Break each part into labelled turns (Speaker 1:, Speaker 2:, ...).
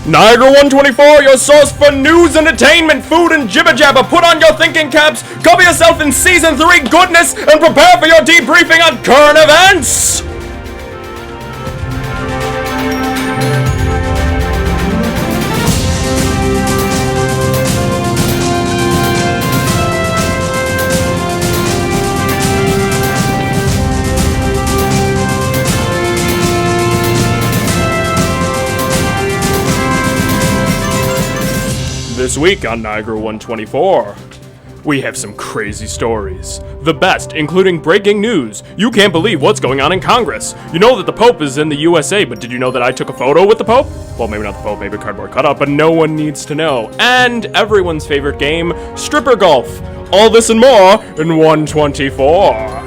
Speaker 1: Niagara 124, your source for news, entertainment, food, and jibber-jabber. Put on your thinking caps, cover yourself in Season 3 goodness, and prepare for your debriefing on current events! This week on Niagara 124, we have some crazy stories. The best, including breaking news. You can't believe what's going on in Congress. You know that the Pope is in the USA, but did you know that I took a photo with the Pope? Well, maybe not the Pope, maybe a cardboard cutout, but no one needs to know. And everyone's favorite game, stripper golf. All this and more in 124.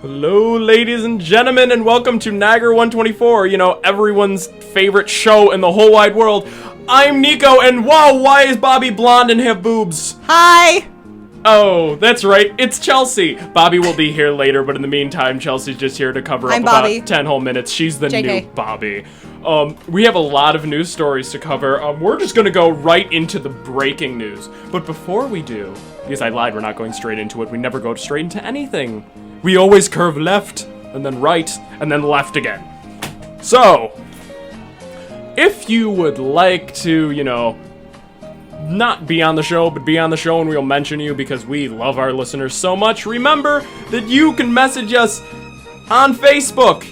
Speaker 1: Hello, ladies and gentlemen, and welcome to Niagara 124, you know, everyone's favorite show in the whole wide world. I'm Nico, and wow, why is Bobby blonde and have boobs?
Speaker 2: Hi!
Speaker 1: Oh, that's right, it's Chelsea. Bobby will be here later, but in the meantime, Chelsea's just here to cover up
Speaker 2: Bobby.
Speaker 1: About 10 whole minutes. She's the
Speaker 2: JK.
Speaker 1: new Bobby. We have a lot of news stories to cover. We're just gonna go right into the breaking news. But before we do, because I lied, we're not going straight into it. We never go straight into anything. We always curve left, and then right, and then left again. So, if you would like to, you know, not be on the show, but be on the show and we'll mention you because we love our listeners so much, remember that you can message us on Facebook,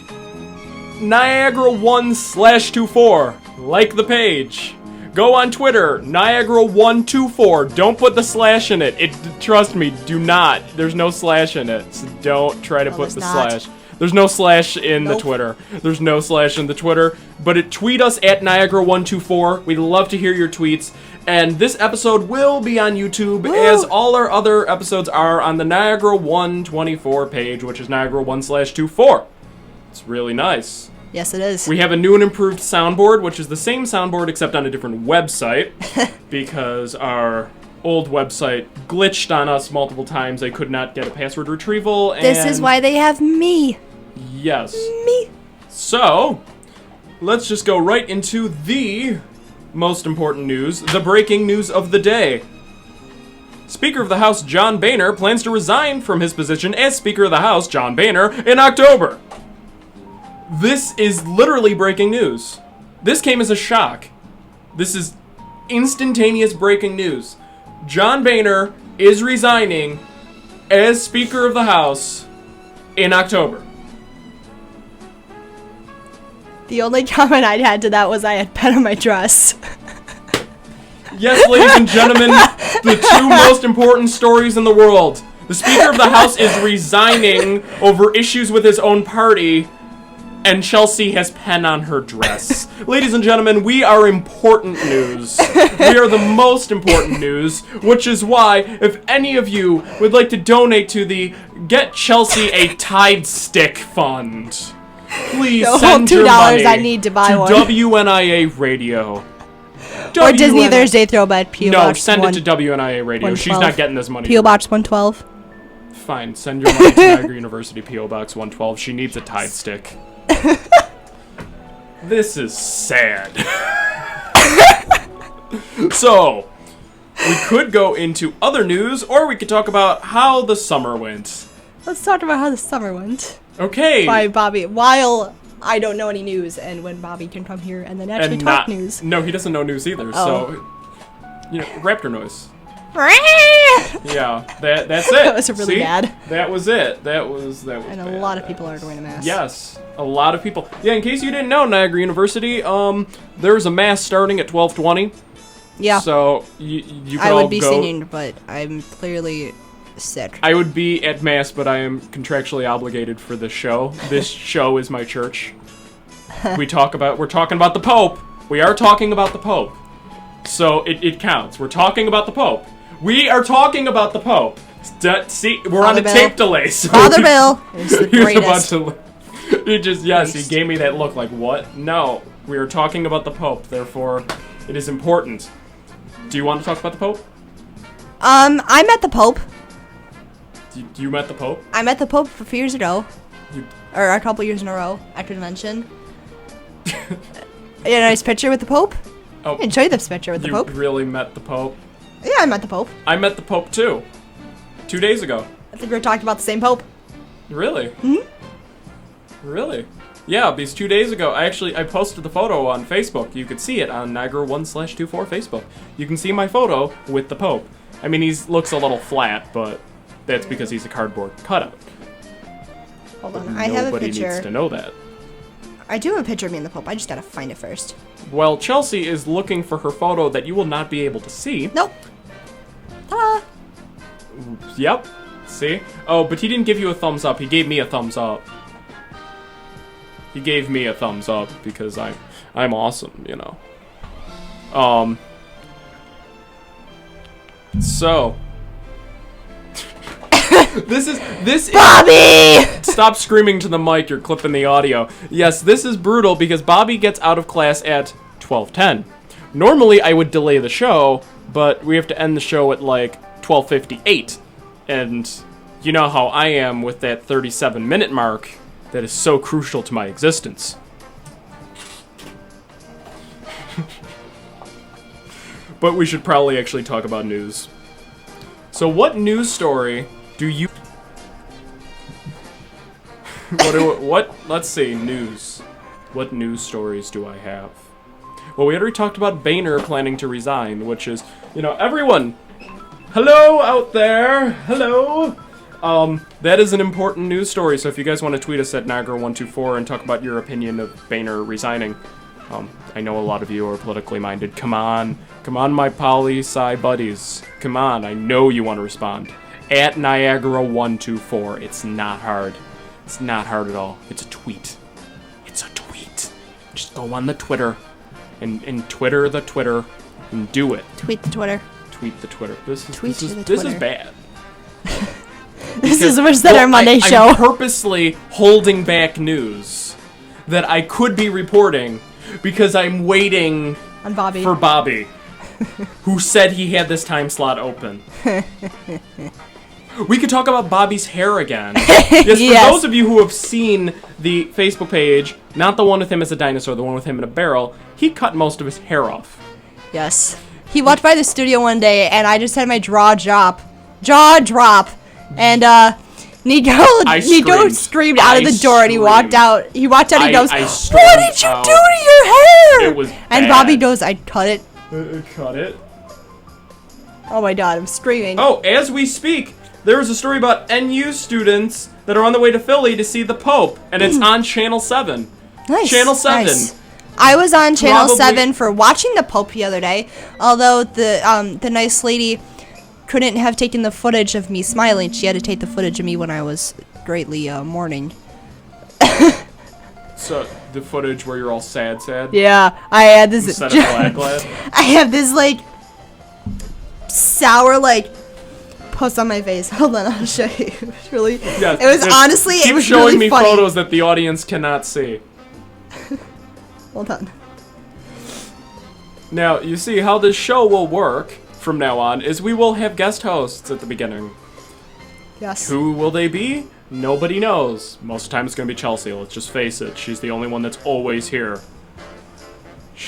Speaker 1: Niagara1/24, like the page. Go on Twitter, Niagara124. Don't put the slash in it. Trust me, do not. There's no slash in it, so don't try to put the slash. There's no slash in the Twitter. There's no slash in the Twitter. But tweet us at Niagara124. We'd love to hear your tweets. And this episode will be on YouTube, as all our other episodes are on the Niagara 124 page, which is Niagara1/24. It's really nice.
Speaker 2: Yes, it is.
Speaker 1: We have a new and improved soundboard, which is the same soundboard except on a different website, because our old website glitched on us multiple times. They could not get a password retrieval, and
Speaker 2: this is why they have me.
Speaker 1: Yes.
Speaker 2: Me.
Speaker 1: So, let's just go right into the most important news, the breaking news of the day. Speaker of the House John Boehner plans to resign from his position as Speaker of the House John Boehner in October. This is literally breaking news. This came as a shock. This is instantaneous breaking news. John Boehner is resigning as Speaker of the House in October.
Speaker 2: The only comment I had to that was I had pen on my dress.
Speaker 1: Yes, ladies and gentlemen, the two most important stories in the world. The Speaker of the House is resigning over issues with his own party, and Chelsea has pen on her dress. Ladies and gentlemen, we are important news. We are the most important news, which is why, if any of you would like to donate to the Get Chelsea a Tide Stick Fund, please send your money
Speaker 2: I need to buy one.
Speaker 1: WNIA Radio.
Speaker 2: Or Disney Thursday Throwback P.O.
Speaker 1: No,
Speaker 2: Box
Speaker 1: send it to WNIA Radio. She's not getting this money.
Speaker 2: P.O. Box 112.
Speaker 1: Fine, send your money to Niagara University P.O. Box 112. She needs a Tide Stick. This is sad. So, we could go into other news, or we could talk about how the summer went.
Speaker 2: Let's talk about how the summer went.
Speaker 1: Okay.
Speaker 2: By Bobby. While I don't know any news, and when Bobby can come here and then actually talk news.
Speaker 1: No, he doesn't know news either, so, you know, raptor noise. Yeah, that's it.
Speaker 2: That was really
Speaker 1: See?
Speaker 2: bad.
Speaker 1: That was it. That was
Speaker 2: And a
Speaker 1: bad.
Speaker 2: lot of people are going to mass.
Speaker 1: Yes, a lot of people. Yeah, in case you didn't know, Niagara University, there's a mass starting at 12:20.
Speaker 2: Yeah.
Speaker 1: So you can
Speaker 2: I
Speaker 1: all
Speaker 2: would be
Speaker 1: go.
Speaker 2: singing, but I'm clearly sick.
Speaker 1: I would be at mass, but I am contractually obligated for this show. This show is my church. We're talking about the Pope. We are talking about the Pope. So it counts. We're talking about the Pope. We are talking about the Pope. See, we're
Speaker 2: Father
Speaker 1: on a
Speaker 2: Bill.
Speaker 1: tape delay. So
Speaker 2: Father Bill is the
Speaker 1: he was about
Speaker 2: greatest.
Speaker 1: to. He just he
Speaker 2: Priest.
Speaker 1: gave me that look like what? No, we are talking about the Pope. Therefore, it is important. Do you want to talk about the Pope?
Speaker 2: I met the Pope.
Speaker 1: You met the Pope?
Speaker 2: I met the Pope a few years ago.
Speaker 1: You-
Speaker 2: Or a couple years in a row at convention. A nice picture with the Pope.
Speaker 1: Oh,
Speaker 2: I enjoyed this picture with the
Speaker 1: you
Speaker 2: Pope.
Speaker 1: really met the Pope?
Speaker 2: Yeah, I met the Pope.
Speaker 1: I met the Pope too. 2 days ago.
Speaker 2: I think we were talking about the same Pope.
Speaker 1: Really? Really? Yeah, because 2 days ago, I posted the photo on Facebook. You could see it on Niagara1/24 Facebook. You can see my photo with the Pope. I mean, he looks a little flat, but that's because he's a cardboard cutout.
Speaker 2: Hold on, I have a
Speaker 1: Nobody
Speaker 2: picture.
Speaker 1: needs to know that.
Speaker 2: I do have a picture of me and the Pope. I just gotta find it first.
Speaker 1: Well, Chelsea is looking for her photo that you will not be able to see.
Speaker 2: Nope. Ta-da!
Speaker 1: Yep. See? Oh, but he didn't give you a thumbs up. He gave me a thumbs up. He gave me a thumbs up because I'm awesome, you know. So this is
Speaker 2: Bobby!
Speaker 1: Stop screaming to the mic, you're clipping the audio. Yes, this is brutal because Bobby gets out of class at 12:10. Normally I would delay the show, but we have to end the show at like 12:58. And you know how I am with that 37-minute mark that is so crucial to my existence. But we should probably actually talk about news. So what news story do you... Let's see, news. What news stories do I have? Well, we already talked about Boehner planning to resign, which is, you know, everyone, hello out there, hello. That is an important news story, so if you guys want to tweet us at Niagara124 and talk about your opinion of Boehner resigning, I know a lot of you are politically minded. Come on, my poli-sci buddies. Come on, I know you want to respond. At Niagara124, it's not hard. It's not hard at all. It's a tweet. It's a tweet. Just go on the Twitter and Twitter the Twitter and do it.
Speaker 2: Tweet the Twitter.
Speaker 1: Tweet the Twitter. This is
Speaker 2: Twitter.
Speaker 1: bad.
Speaker 2: This is worse than our Monday show.
Speaker 1: I'm purposely holding back news that I could be reporting because I'm waiting
Speaker 2: On Bobby.
Speaker 1: for Bobby, who said he had this time slot open. We could talk about Bobby's hair again. Yes, for
Speaker 2: Yes.
Speaker 1: those of you who have seen the Facebook page, not the one with him as a dinosaur, the one with him in a barrel, he cut most of his hair off.
Speaker 2: Yes. He walked by the studio one day, and I just had my jaw drop, and Nico screamed out of the door, and he walked out. He walked out. And he goes,
Speaker 1: I
Speaker 2: "What
Speaker 1: stormed
Speaker 2: did you
Speaker 1: out.
Speaker 2: do to your hair?"
Speaker 1: It was
Speaker 2: And
Speaker 1: bad.
Speaker 2: Bobby goes, "I cut it."
Speaker 1: Cut it.
Speaker 2: Oh my God, I'm screaming.
Speaker 1: Oh, as we speak, there was a story about NU students that are on the way to Philly to see the Pope, and it's on Channel 7.
Speaker 2: Nice.
Speaker 1: Channel 7.
Speaker 2: Nice. I was on Channel
Speaker 1: Probably-
Speaker 2: 7 for watching the Pope the other day, although the nice lady couldn't have taken the footage of me smiling. She had to take the footage of me when I was greatly mourning.
Speaker 1: So, the footage where you're all sad?
Speaker 2: Yeah, I had this.
Speaker 1: Instead of glad?
Speaker 2: I have this like sour post on my face. Hold on, I'll show you. It's really,
Speaker 1: Yes,
Speaker 2: it was
Speaker 1: yes.
Speaker 2: honestly,
Speaker 1: Keep
Speaker 2: it was
Speaker 1: showing
Speaker 2: really
Speaker 1: me
Speaker 2: funny.
Speaker 1: photos that the audience cannot see.
Speaker 2: Hold on.
Speaker 1: Now, you see how this show will work from now on is we will have guest hosts at the beginning.
Speaker 2: Yes.
Speaker 1: Who will they be? Nobody knows. Most of the time it's going to be Chelsea, let's just face it. She's the only one that's always here.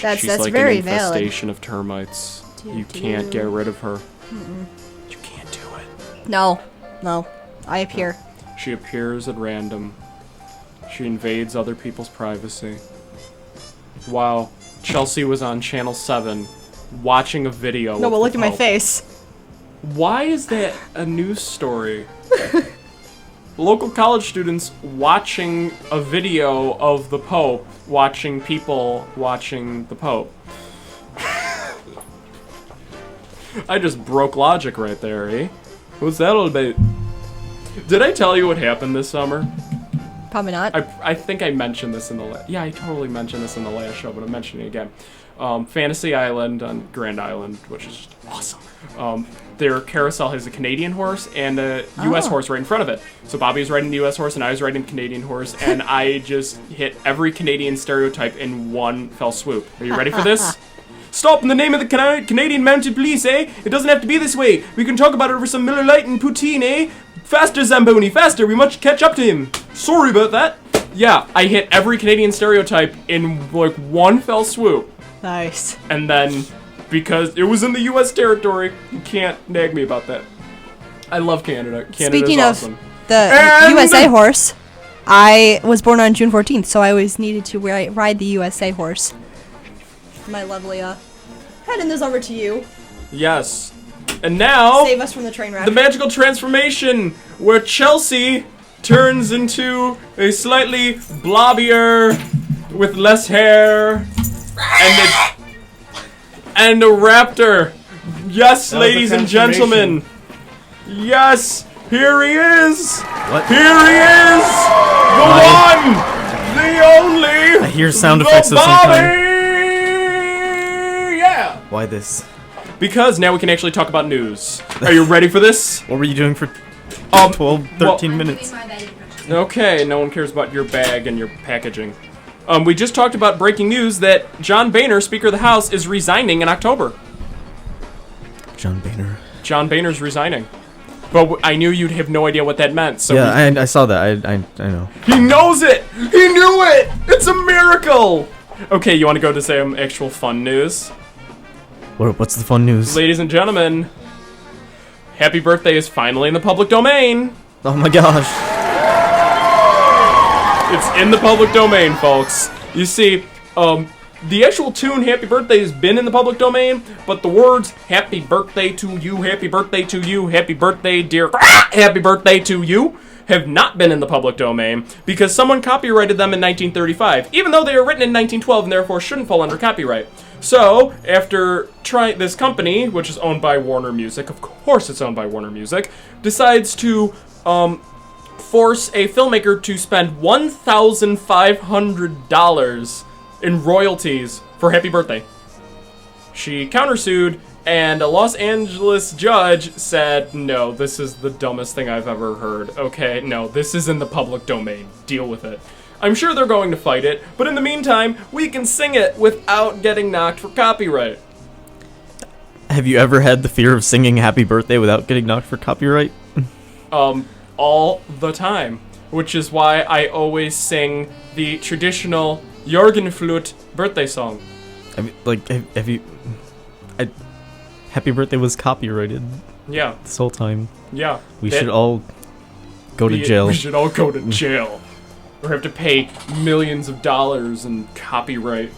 Speaker 2: That's
Speaker 1: She's like
Speaker 2: very
Speaker 1: an
Speaker 2: valid.
Speaker 1: infestation of termites. You can't get rid of her. You can't do it.
Speaker 2: No, I appear.
Speaker 1: She appears at random. She invades other people's privacy. Wow. Chelsea was on Channel 7 watching a video
Speaker 2: No,
Speaker 1: of
Speaker 2: but
Speaker 1: the
Speaker 2: look at my
Speaker 1: Pope.
Speaker 2: face.
Speaker 1: Why is that a news story? Local college students watching a video of the Pope watching people watching the Pope. I just broke logic right there, eh? What's that all about? Did I tell you what happened this summer?
Speaker 2: Probably not.
Speaker 1: I think I mentioned this in the yeah, I totally mentioned this in the last show, but I'm mentioning it again. Fantasy Island on Grand Island, which is just awesome. Their carousel has a Canadian horse and a U.S. horse right in front of it. So Bobby was riding the U.S. horse and I was riding the Canadian horse, and I just hit every Canadian stereotype in one fell swoop. Are you ready for this? Stop in the name of the Canadian Mounted Police, eh? It doesn't have to be this way. We can talk about it over some Miller Lite and poutine, eh? Faster, Zamboni, faster. We must catch up to him. Sorry about that. Yeah, I hit every Canadian stereotype in like one fell swoop.
Speaker 2: Nice.
Speaker 1: And then, because it was in the U.S. territory, you can't nag me about that. I love Canada. Canada's
Speaker 2: Speaking
Speaker 1: awesome.
Speaker 2: of the USA horse, I was born on June 14th, so I always needed to ride the USA horse. My lovely, handing this over to you.
Speaker 1: Yes. And now,
Speaker 2: Save us from the train wreck.
Speaker 1: the magical transformation, where Chelsea turns into a slightly blobbier, with less hair, and a raptor. Yes, ladies and gentlemen. Yes, here he is.
Speaker 3: What?
Speaker 1: Here he is. The one, the only.
Speaker 3: I hear sound
Speaker 1: the
Speaker 3: effects of some
Speaker 1: Bobby.
Speaker 3: kind.
Speaker 1: Yeah.
Speaker 3: Why this?
Speaker 1: Because now we can actually talk about news. Are you ready for this?
Speaker 3: What were you doing for 12, 13 minutes?
Speaker 1: Okay, no one cares about your bag and your packaging. We just talked about breaking news that John Boehner, Speaker of the House, is resigning in October.
Speaker 3: John Boehner.
Speaker 1: John Boehner's resigning. But I knew you'd have no idea what that meant, so
Speaker 3: Yeah, I saw that. I know.
Speaker 1: he knows it! He knew it! It's a miracle! Okay, you want to go to some actual fun news?
Speaker 3: What's the fun news?
Speaker 1: Ladies and gentlemen, Happy Birthday is finally in the public domain.
Speaker 3: Oh my gosh.
Speaker 1: It's in the public domain, folks. You see, the actual tune Happy Birthday has been in the public domain, but the words Happy Birthday to you, Happy Birthday to you, Happy Birthday, dear, Happy Birthday to you, have not been in the public domain because someone copyrighted them in 1935, even though they were written in 1912 and therefore shouldn't fall under copyright. So, after trying, this company, which is owned by Warner Music, of course it's owned by Warner Music, decides to force a filmmaker to spend $1,500 in royalties for Happy Birthday. She countersued, and a Los Angeles judge said, no, this is the dumbest thing I've ever heard. Okay, no, this is in the public domain. Deal with it. I'm sure they're going to fight it, but in the meantime, we can sing it without getting knocked for copyright.
Speaker 3: Have you ever had the fear of singing Happy Birthday without getting knocked for copyright?
Speaker 1: All the time. Which is why I always sing the traditional Jorgenflut birthday song.
Speaker 3: I mean, like, have you... Happy Birthday was copyrighted
Speaker 1: Yeah,
Speaker 3: this whole time.
Speaker 1: yeah.
Speaker 3: We should all go to jail.
Speaker 1: We should all go to jail. Or have to pay millions of dollars in copyright.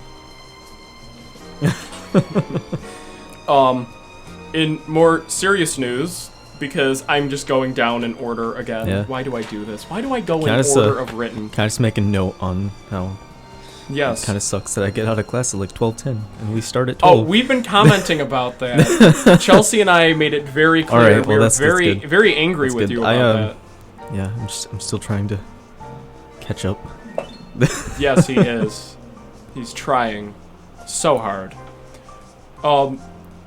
Speaker 1: In more serious news, because I'm just going down in order again.
Speaker 3: Yeah.
Speaker 1: Why do I do this? Why do I go
Speaker 3: Can I
Speaker 1: in
Speaker 3: just,
Speaker 1: order of written?
Speaker 3: Can I just make a note on how
Speaker 1: Yes.
Speaker 3: it kind of sucks that I get out of class at like 12:10 and we start at
Speaker 1: Oh,
Speaker 3: 12?
Speaker 1: we've been commenting about that. Chelsea and I made it very clear.
Speaker 3: All right, well,
Speaker 1: we were
Speaker 3: that's
Speaker 1: very,
Speaker 3: good.
Speaker 1: very angry
Speaker 3: That's
Speaker 1: with
Speaker 3: good.
Speaker 1: you about that.
Speaker 3: Yeah, I'm still trying to catch up.
Speaker 1: Yes, he is. He's trying so hard.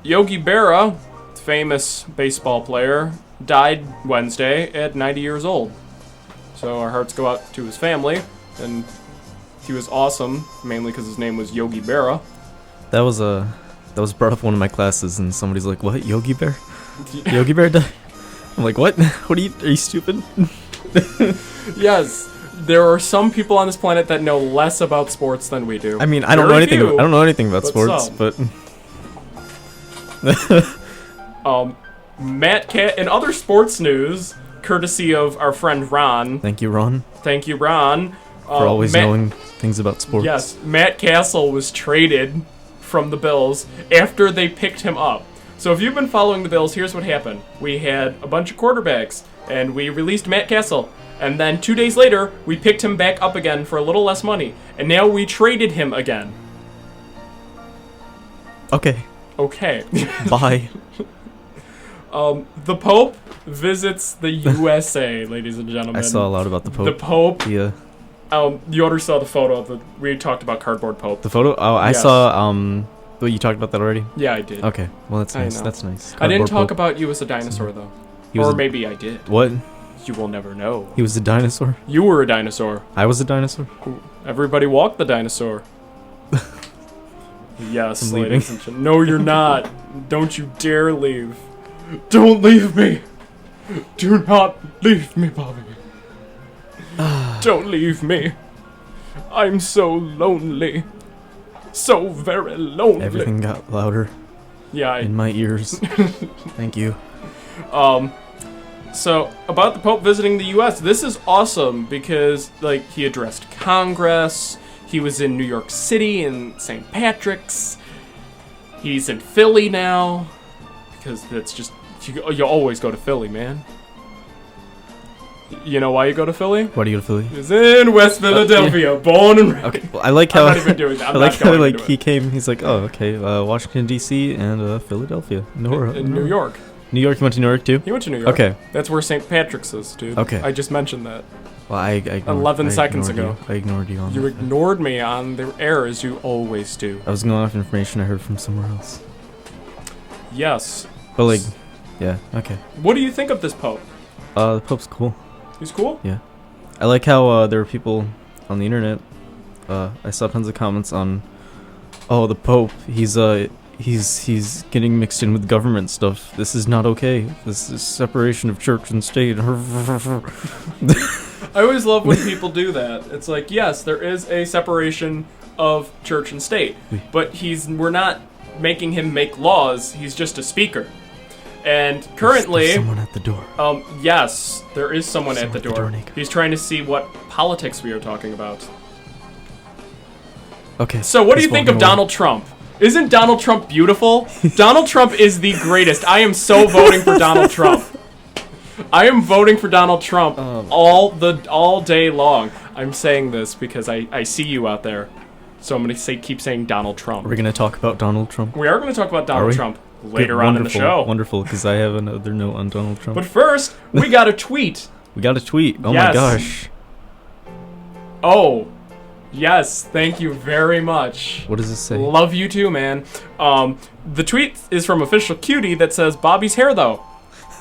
Speaker 1: Yogi Berra, famous baseball player, died Wednesday at 90 years old. So our hearts go out to his family, and he was awesome, mainly because his name was Yogi Berra.
Speaker 3: That was brought up in one of my classes, and somebody's like, "What? Yogi Bear? Yogi Bear died?" I'm like, "What? What are you stupid?"
Speaker 1: Yes, there are some people on this planet that know less about sports than we do.
Speaker 3: I mean, I don't know anything about sports, but
Speaker 1: in other sports news, courtesy of our friend Ron.
Speaker 3: Thank you, Ron,
Speaker 1: Thank you, Ron.
Speaker 3: for always knowing things about sports.
Speaker 1: Yes, Matt Castle was traded from the Bills after they picked him up. So if you've been following the Bills, here's what happened. We had a bunch of quarterbacks, and we released Matt Castle. And then 2 days later, we picked him back up again for a little less money. And now we traded him again.
Speaker 3: Okay.
Speaker 1: Okay.
Speaker 3: Bye.
Speaker 1: The Pope visits the USA, ladies and gentlemen.
Speaker 3: I saw a lot about the Pope.
Speaker 1: The Pope.
Speaker 3: Yeah.
Speaker 1: You already saw the photo of the. We talked about Cardboard Pope.
Speaker 3: The photo? Oh, I
Speaker 1: Yes.
Speaker 3: saw. Well, you talked about that already?
Speaker 1: Yeah, I did.
Speaker 3: Okay. Well, that's
Speaker 1: I
Speaker 3: nice.
Speaker 1: know.
Speaker 3: That's nice.
Speaker 1: I didn't
Speaker 3: Cardboard
Speaker 1: talk
Speaker 3: Pope.
Speaker 1: about you as a dinosaur, though.
Speaker 3: He was
Speaker 1: Or
Speaker 3: a-
Speaker 1: maybe I did.
Speaker 3: What?
Speaker 1: You will never know.
Speaker 3: He was a dinosaur?
Speaker 1: You were a dinosaur.
Speaker 3: I was a dinosaur?
Speaker 1: Everybody walked the dinosaur. Yes,
Speaker 3: I'm leaving.
Speaker 1: ladies and gentlemen. No, you're not. Don't you dare leave. Don't leave me. Do not leave me, Bobby. Don't leave me. I'm so lonely. So very lonely.
Speaker 3: Everything got louder
Speaker 1: Yeah,
Speaker 3: in my ears. Thank you.
Speaker 1: So, about the Pope visiting the U.S., this is awesome because, like, he addressed Congress, he was in New York City in St. Patrick's, he's in Philly now, because that's just, you always go to Philly, man. You know why you go to Philly?
Speaker 3: Why do you go to Philly?
Speaker 1: He's in West Philadelphia, born and raised.
Speaker 3: Okay, well, I like how
Speaker 1: I'm not even doing that. I'm
Speaker 3: I like
Speaker 1: not
Speaker 3: how
Speaker 1: going
Speaker 3: like
Speaker 1: into
Speaker 3: he
Speaker 1: it.
Speaker 3: came. He's like, oh, okay, Washington D.C. and Philadelphia.
Speaker 1: In New York.
Speaker 3: New York. You went to New York too?
Speaker 1: He went to New York.
Speaker 3: Okay.
Speaker 1: That's where St. Patrick's is, dude.
Speaker 3: Okay.
Speaker 1: I just mentioned that.
Speaker 3: Well, I ignored,
Speaker 1: 11
Speaker 3: I
Speaker 1: seconds
Speaker 3: ignored
Speaker 1: ago.
Speaker 3: you. I ignored you on
Speaker 1: You
Speaker 3: that.
Speaker 1: ignored me on the air as you always do.
Speaker 3: I was going off information I heard from somewhere else.
Speaker 1: Yes.
Speaker 3: But like, yeah, okay.
Speaker 1: What do you think of this Pope?
Speaker 3: The Pope's cool.
Speaker 1: He's cool?
Speaker 3: Yeah. I like how there were people on the internet. I saw tons of comments on, oh, the Pope. He's getting mixed in with government stuff. This is not okay. This is separation of church and state.
Speaker 1: I always love when people do that. It's like, yes, there is a separation of church and state, but we're not making him make laws. He's just a speaker. And currently,
Speaker 3: There's someone at the door.
Speaker 1: yes, there is someone at the
Speaker 3: Someone at the
Speaker 1: door.
Speaker 3: door, Nick.
Speaker 1: He's trying to see what politics we are talking about.
Speaker 3: Okay.
Speaker 1: So what do you
Speaker 3: he's
Speaker 1: think of
Speaker 3: walking away.
Speaker 1: Donald Trump? Isn't Donald Trump beautiful? Donald Trump is the greatest. I am so voting for Donald Trump. I am voting for Donald Trump all day long. I'm saying this because I see you out there. So I'm going to keep saying Donald Trump.
Speaker 3: We're gonna talk about Donald Trump
Speaker 1: We are going to talk about
Speaker 3: Are
Speaker 1: Donald
Speaker 3: we?
Speaker 1: Trump later
Speaker 3: Good,
Speaker 1: on in the show.
Speaker 3: Wonderful, because I have another note on Donald Trump.
Speaker 1: But first, we got a tweet.
Speaker 3: We got a tweet. Oh
Speaker 1: Yes.
Speaker 3: my gosh.
Speaker 1: Oh, yes, thank you very much.
Speaker 3: What does this say?
Speaker 1: Love you too, man. The tweet is from Official Cutie that says, Bobby's hair, though.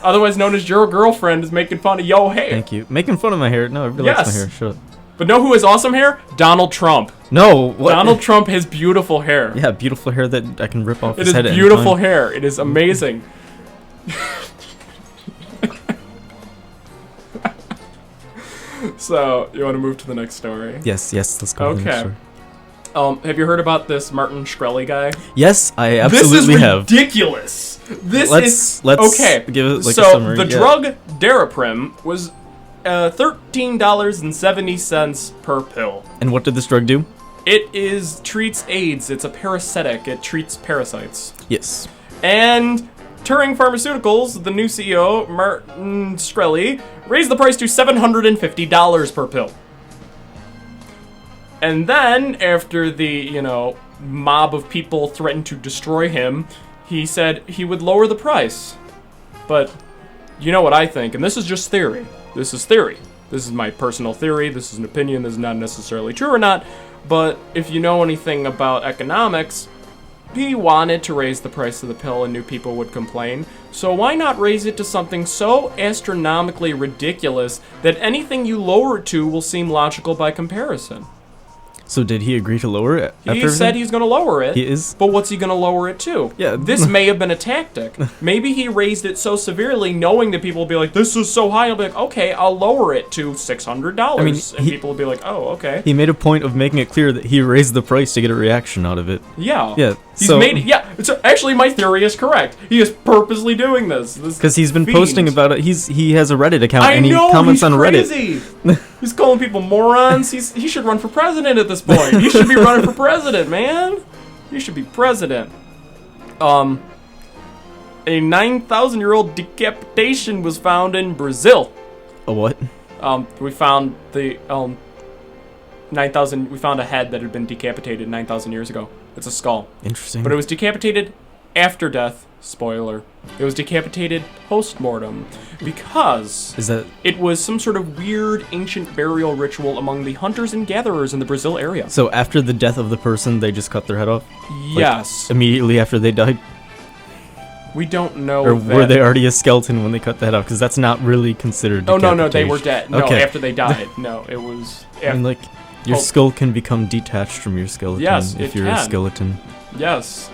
Speaker 1: Otherwise known as your girlfriend is making fun of yo hair.
Speaker 3: Thank you. Making fun of my hair. No, everybody likes my
Speaker 1: Yes.
Speaker 3: hair. Shut up.
Speaker 1: But know who has awesome hair? Donald Trump.
Speaker 3: No. What?
Speaker 1: Donald Trump has beautiful hair.
Speaker 3: Yeah, beautiful hair that I can rip off
Speaker 1: It
Speaker 3: his
Speaker 1: is
Speaker 3: head at any
Speaker 1: beautiful
Speaker 3: time.
Speaker 1: hair. It is amazing. So, you want to move to the next story?
Speaker 3: Yes, let's go. to the next
Speaker 1: Okay.
Speaker 3: story.
Speaker 1: Have you heard about this Martin Shkreli guy?
Speaker 3: Yes, I absolutely
Speaker 1: this is
Speaker 3: have.
Speaker 1: ridiculous. This
Speaker 3: Let's
Speaker 1: okay.
Speaker 3: give it like
Speaker 1: so
Speaker 3: a summary.
Speaker 1: the
Speaker 3: yeah.
Speaker 1: drug Daraprim was $13.70 per pill.
Speaker 3: And what did this drug do?
Speaker 1: It treats AIDS. It's a parasitic. It treats parasites.
Speaker 3: Yes.
Speaker 1: And Turing Pharmaceuticals, the new CEO, Martin Shkreli, raised the price to $750 per pill. And then, after the, mob of people threatened to destroy him, he said he would lower the price. But, you know what I think, and this is just theory. This is theory. This is my personal theory. This is an opinion. This is not necessarily true or not. But if you know anything about economics, he wanted to raise the price of the pill and knew people would complain. So why not raise it to something so astronomically ridiculous that anything you lower it to will seem logical by comparison?
Speaker 3: So did he agree to lower it?
Speaker 1: He said he's going to lower it.
Speaker 3: He is?
Speaker 1: But what's he going to lower it to?
Speaker 3: Yeah.
Speaker 1: This may have been a tactic. Maybe he raised it so severely knowing that people will be like, this is so high. I'll be like, okay, I'll lower it to $600.
Speaker 3: I mean,
Speaker 1: and people will be like, oh, okay.
Speaker 3: He made a point of making it clear that he raised the price to get a reaction out of it.
Speaker 1: Yeah.
Speaker 3: Yeah,
Speaker 1: He's
Speaker 3: so-
Speaker 1: made it. Yeah. So actually, my theory is correct. He is purposely doing this.
Speaker 3: Because he's been
Speaker 1: fiend.
Speaker 3: posting about it. He has a Reddit account
Speaker 1: I
Speaker 3: and he
Speaker 1: know,
Speaker 3: comments
Speaker 1: he's
Speaker 3: on Reddit.
Speaker 1: crazy. He's calling people morons. He should run for president at this point. He should be running for president, man. He should be president. A 9,000-year-old decapitation was found in Brazil.
Speaker 3: A what?
Speaker 1: We found the 9,000. We found a head that had been decapitated 9,000 years ago. It's a skull.
Speaker 3: Interesting.
Speaker 1: But it was decapitated after death. Spoiler. It was decapitated post-mortem because
Speaker 3: Is that
Speaker 1: it was some sort of weird ancient burial ritual among the hunters and gatherers in the Brazil area.
Speaker 3: so? After the death of the person, they just cut their head off
Speaker 1: Yes.
Speaker 3: immediately after they died,
Speaker 1: We don't know
Speaker 3: or
Speaker 1: that.
Speaker 3: were they already a skeleton when they cut the head off? Because that's not really considered.
Speaker 1: Oh, no, they
Speaker 3: decapitation.
Speaker 1: were dead. No,
Speaker 3: Okay.
Speaker 1: after they died. No, it was...
Speaker 3: I mean, like, your
Speaker 1: Oh.
Speaker 3: skull can become detached from your skeleton
Speaker 1: Yes,
Speaker 3: if
Speaker 1: it
Speaker 3: you're a
Speaker 1: can.
Speaker 3: skeleton.
Speaker 1: Yes.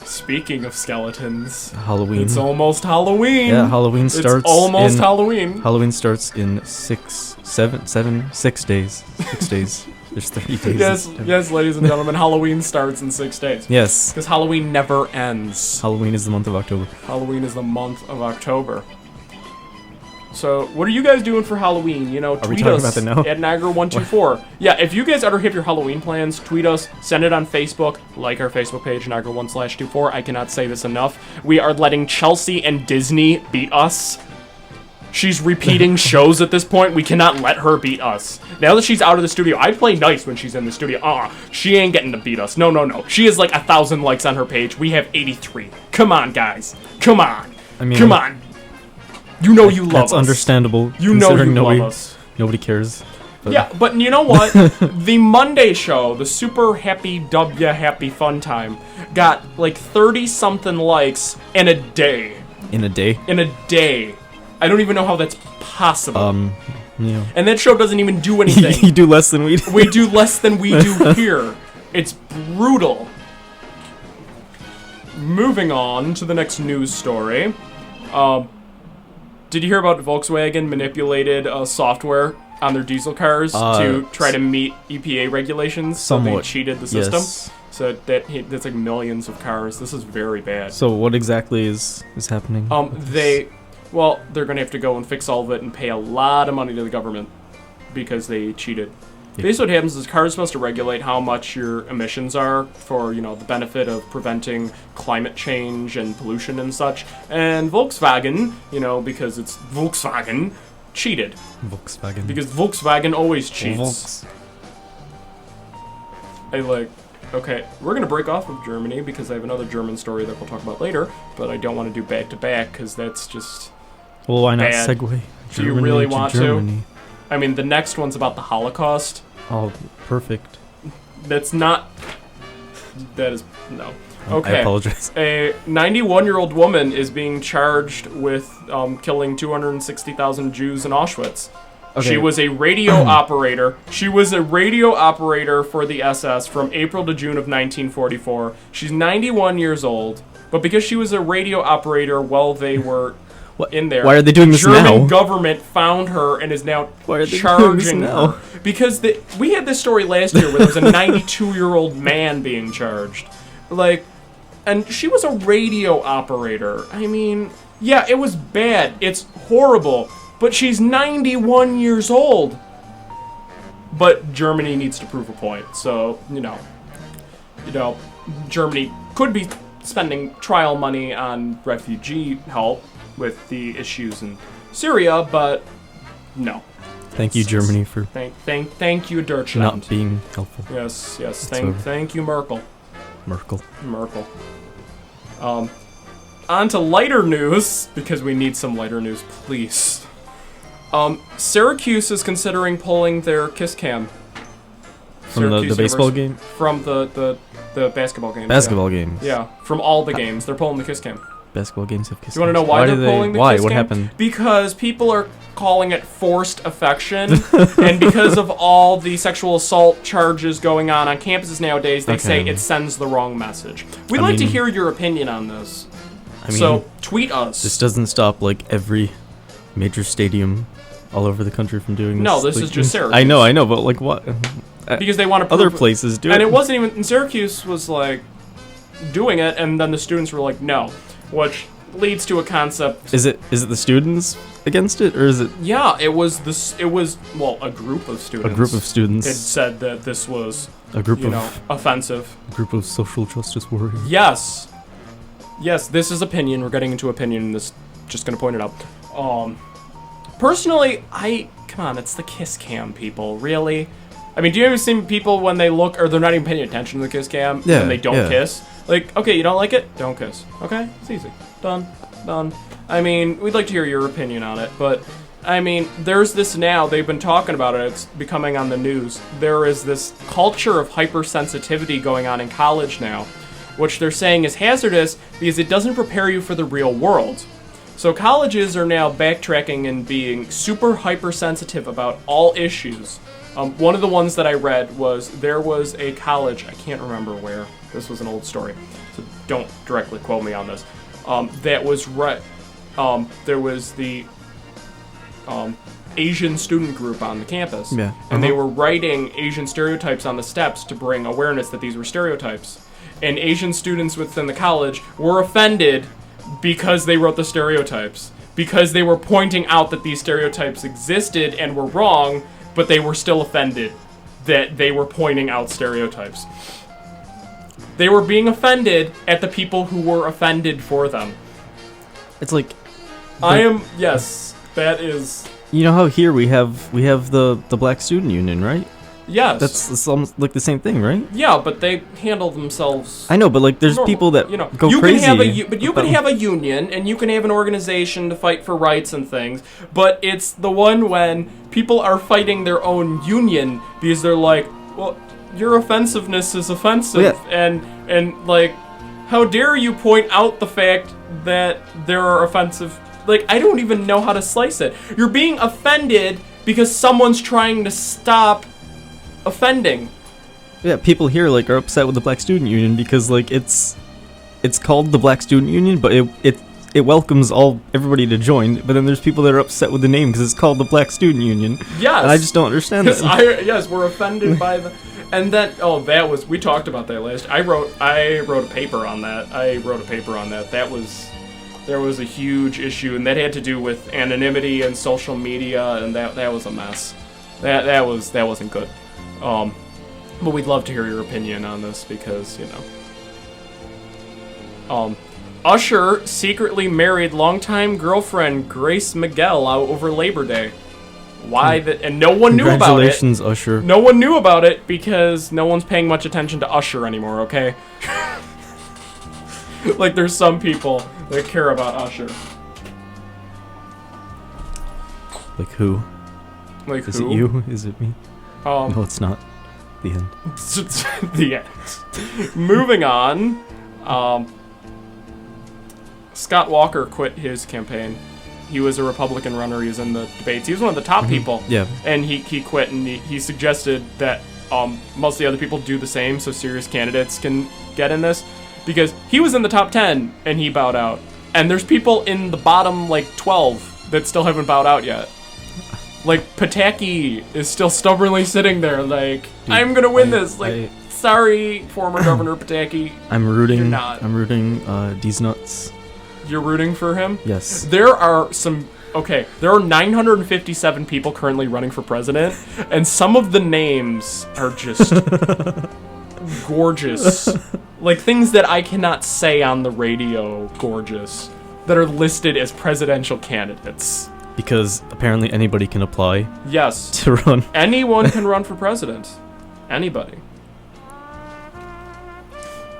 Speaker 1: Speaking of skeletons,
Speaker 3: Halloween.
Speaker 1: it's almost Halloween.
Speaker 3: Yeah, Halloween
Speaker 1: It's
Speaker 3: starts.
Speaker 1: almost
Speaker 3: in,
Speaker 1: Halloween.
Speaker 3: Halloween starts in 6 days. 6 days. There's 30 days. in
Speaker 1: Yes,
Speaker 3: September.
Speaker 1: yes, ladies and gentlemen, Halloween starts in 6 days.
Speaker 3: Yes.
Speaker 1: Because Halloween never ends.
Speaker 3: Halloween is the month of October.
Speaker 1: Halloween is the month of October. So, what are you guys doing for Halloween? You know,
Speaker 3: Are we
Speaker 1: tweet
Speaker 3: talking
Speaker 1: us
Speaker 3: about that now?
Speaker 1: at Niagara124. Yeah, if you guys ever have your Halloween plans, tweet us, send it on Facebook, like our Facebook page, Niagara1/24. I cannot say this enough. We are letting Chelsea and Disney beat us. She's repeating shows at this point. We cannot let her beat us. Now that she's out of the studio, I play nice when she's in the studio. She ain't getting to beat us. No, no, no. She has like 1,000 likes on her page. We have 83. Come on, guys. Come on.
Speaker 3: I mean,
Speaker 1: Come on. You know you love
Speaker 3: That's
Speaker 1: us.
Speaker 3: understandable.
Speaker 1: You know you
Speaker 3: considering
Speaker 1: love us.
Speaker 3: Nobody cares. But
Speaker 1: Yeah, but you know what? The Monday show, the Super Happy W Happy Fun Time, got like 30-something likes in a day.
Speaker 3: in a day.
Speaker 1: In a day. I don't even know how that's possible.
Speaker 3: Yeah.
Speaker 1: And that show doesn't even do
Speaker 3: you
Speaker 1: anything.
Speaker 3: do less than we do.
Speaker 1: We do less than we do here. It's brutal. Moving on to the next news story. Did you hear about Volkswagen manipulated software on their diesel cars to try to meet EPA regulations?
Speaker 3: Somewhat.
Speaker 1: So they cheated the system.
Speaker 3: Yes.
Speaker 1: So that's like millions of cars. This is very bad.
Speaker 3: So what exactly is happening?
Speaker 1: They're gonna have to go and fix all of it and pay a lot of money to the government because they cheated. Basically, what happens is cars are supposed to regulate how much your emissions are for, the benefit of preventing climate change and pollution and such. And Volkswagen, because it's Volkswagen, cheated.
Speaker 3: Volkswagen.
Speaker 1: Because Volkswagen always cheats.
Speaker 3: Volks.
Speaker 1: Okay, we're gonna break off of Germany because I have another German story that we'll talk about later, but I don't want to do back to back because that's just...
Speaker 3: Well, why not
Speaker 1: bad.
Speaker 3: segue?
Speaker 1: Do you really want to?
Speaker 3: Germany.
Speaker 1: I mean, the next one's about the Holocaust.
Speaker 3: Oh, perfect.
Speaker 1: That's not... That is... No.
Speaker 3: I
Speaker 1: Okay.
Speaker 3: apologize.
Speaker 1: A 91-year-old woman is being charged with killing 260,000 Jews in Auschwitz.
Speaker 3: Okay.
Speaker 1: She was a radio operator. She was a radio operator for the SS from April to June of 1944. She's 91 years old, but because she was a radio operator while they were in there,
Speaker 3: Why are they doing this
Speaker 1: German
Speaker 3: now?
Speaker 1: government found her and is now
Speaker 3: Why are they doing this
Speaker 1: charging
Speaker 3: now?
Speaker 1: her. Because we had this story last year where there was a 92-year-old man being charged. And she was a radio operator. I mean, yeah, it was bad. It's horrible. But she's 91 years old. But Germany needs to prove a point. So, Germany could be spending trial money on refugee help with the issues in Syria, but no.
Speaker 3: Thank you, Germany, for
Speaker 1: Thank you, Deutschland.
Speaker 3: not being helpful.
Speaker 1: Yes.
Speaker 3: over.
Speaker 1: Thank you, Merkel.
Speaker 3: Merkel.
Speaker 1: On to lighter news, because we need some lighter news, please. Syracuse is considering pulling their kiss cam.
Speaker 3: From the
Speaker 1: Syracuse
Speaker 3: baseball
Speaker 1: University.
Speaker 3: game?
Speaker 1: From the basketball game.
Speaker 3: Basketball games.
Speaker 1: Yeah, from all the games. They're pulling the kiss cam.
Speaker 3: Basketball games have kiss
Speaker 1: Do you want to know why they're pulling the
Speaker 3: Why?
Speaker 1: kiss
Speaker 3: What
Speaker 1: cam?
Speaker 3: happened?
Speaker 1: Because people are calling it forced affection, and because of all the sexual assault charges going on campuses nowadays, they say it sends the wrong message. We'd like to hear your opinion on this. So tweet us.
Speaker 3: This doesn't stop every major stadium all over the country from doing this.
Speaker 1: No, this is just Syracuse.
Speaker 3: I know, but what?
Speaker 1: Because they want to
Speaker 3: Other
Speaker 1: prove
Speaker 3: places do it.
Speaker 1: And it wasn't even... And Syracuse was, doing it, and then the students were like, no. Which leads to a concept...
Speaker 3: Is it the students against it, or is it...
Speaker 1: Yeah, it was a group of students.
Speaker 3: A group of students.
Speaker 1: It said that this was,
Speaker 3: a group of
Speaker 1: offensive.
Speaker 3: A group of social justice warriors.
Speaker 1: Yes. Yes, this is opinion. We're getting into opinion. This, just gonna point it out. Personally, come on, it's the kiss cam, people. Really? I mean, do you ever see people when they look, or they're not even paying attention to the kiss cam, and they don't kiss? Like, okay, you don't like it? Don't kiss. Okay? It's easy. Done. I mean, we'd like to hear your opinion on it, but, I mean, there's this now, they've been talking about it, it's becoming on the news. There is this culture of hypersensitivity going on in college now, which they're saying is hazardous because it doesn't prepare you for the real world. So colleges are now backtracking and being super hypersensitive about all issues. One of the ones that I read was there was a college, I can't remember where, this was an old story, so don't directly quote me on this, that was there was the Asian student group on the campus, and they were writing Asian stereotypes on the steps to bring awareness that these were stereotypes. And Asian students within the college were offended because they wrote the stereotypes, because they were pointing out that these stereotypes existed and were wrong, but they were still offended that they were pointing out stereotypes. They were being offended at the people who were offended for them.
Speaker 3: It's like...
Speaker 1: yes, that is...
Speaker 3: You know how here we have the Black Student Union, right?
Speaker 1: Yes.
Speaker 3: That's almost like the same thing, right?
Speaker 1: Yeah, but they handle themselves...
Speaker 3: I know, but like there's people that go crazy.
Speaker 1: You can have a union, and you can have an organization to fight for rights and things, but it's the one when people are fighting their own union because they're like, well, your offensiveness is offensive, and like, how dare you point out the fact that there are offensive... Like, I don't even know how to slice it. You're being offended because someone's trying to stop offending.
Speaker 3: Yeah, people here like are upset with the Black Student Union because like it's called the Black Student Union, but it welcomes everybody to join. But then there's people that are upset with the name because it's called the Black Student Union.
Speaker 1: Yes,
Speaker 3: and I just don't understand that.
Speaker 1: Yes, we're offended by the. And then we talked about that last. I wrote a paper on that. There was a huge issue, and that had to do with anonymity and social media, and that was a mess. That wasn't good. But we'd love to hear your opinion on this because, Usher secretly married longtime girlfriend Grace Miguel out over Labor Day. Why that? And no one knew about it.
Speaker 3: Congratulations, Usher.
Speaker 1: No one knew about it because no one's paying much attention to Usher anymore, okay? Like, there's some people that care about Usher.
Speaker 3: Like who?
Speaker 1: Like
Speaker 3: Is
Speaker 1: who?
Speaker 3: it you? Is it me? No, it's not. The end.
Speaker 1: The end. Moving on. Scott Walker quit his campaign. He was a Republican runner. He was in the debates. He was one of the top people.
Speaker 3: Yeah.
Speaker 1: And he quit, and he suggested that most of the other people do the same so serious candidates can get in this. Because he was in the top 10, and he bowed out. And there's people in the bottom, 12 that still haven't bowed out yet. Like, Pataki is still stubbornly sitting there, like, dude, I'm gonna win this. Like, sorry, former Governor Pataki.
Speaker 3: I'm rooting.
Speaker 1: You're not.
Speaker 3: I'm rooting D's nuts.
Speaker 1: You're rooting for him?
Speaker 3: Yes.
Speaker 1: There are 957 people currently running for president, and some of the names are just gorgeous. Like, things that I cannot say on the radio, gorgeous, that are listed as presidential candidates.
Speaker 3: Because apparently anybody can apply.
Speaker 1: Yes.
Speaker 3: To run.
Speaker 1: Anyone can run for president. Anybody.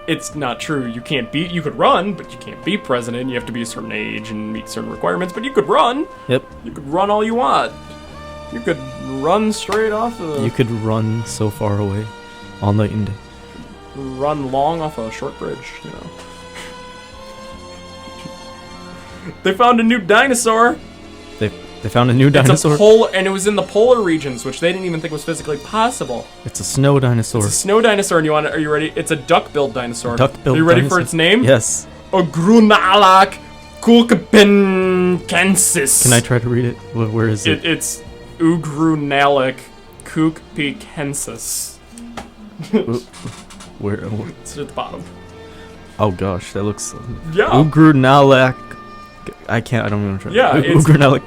Speaker 1: It's not true. You could run, but you can't be president. You have to be a certain age and meet certain requirements, but you could run.
Speaker 3: Yep.
Speaker 1: You could run all you want. You could run straight off of...
Speaker 3: You could run so far away all night and day.
Speaker 1: Run long off a short bridge, They found a new dinosaur.
Speaker 3: They found a new dinosaur?
Speaker 1: And it was in the polar regions, which they didn't even think was physically possible.
Speaker 3: It's a snow dinosaur.
Speaker 1: It's a snow dinosaur, and are you ready? It's a duck-billed dinosaur.
Speaker 3: Duck-billed
Speaker 1: Are you ready
Speaker 3: dinosaur.
Speaker 1: for its name?
Speaker 3: Yes.
Speaker 1: Ogrunalak Kukpenkensis.
Speaker 3: Can I try to read it? Where is it?
Speaker 1: It's Ugrunalak Kukpenkensis.
Speaker 3: Where?
Speaker 1: It's at the bottom.
Speaker 3: Oh gosh, that looks...
Speaker 1: Yeah.
Speaker 3: Ugrunalak... I don't even try.
Speaker 1: Yeah, it's...
Speaker 3: Ugrunalak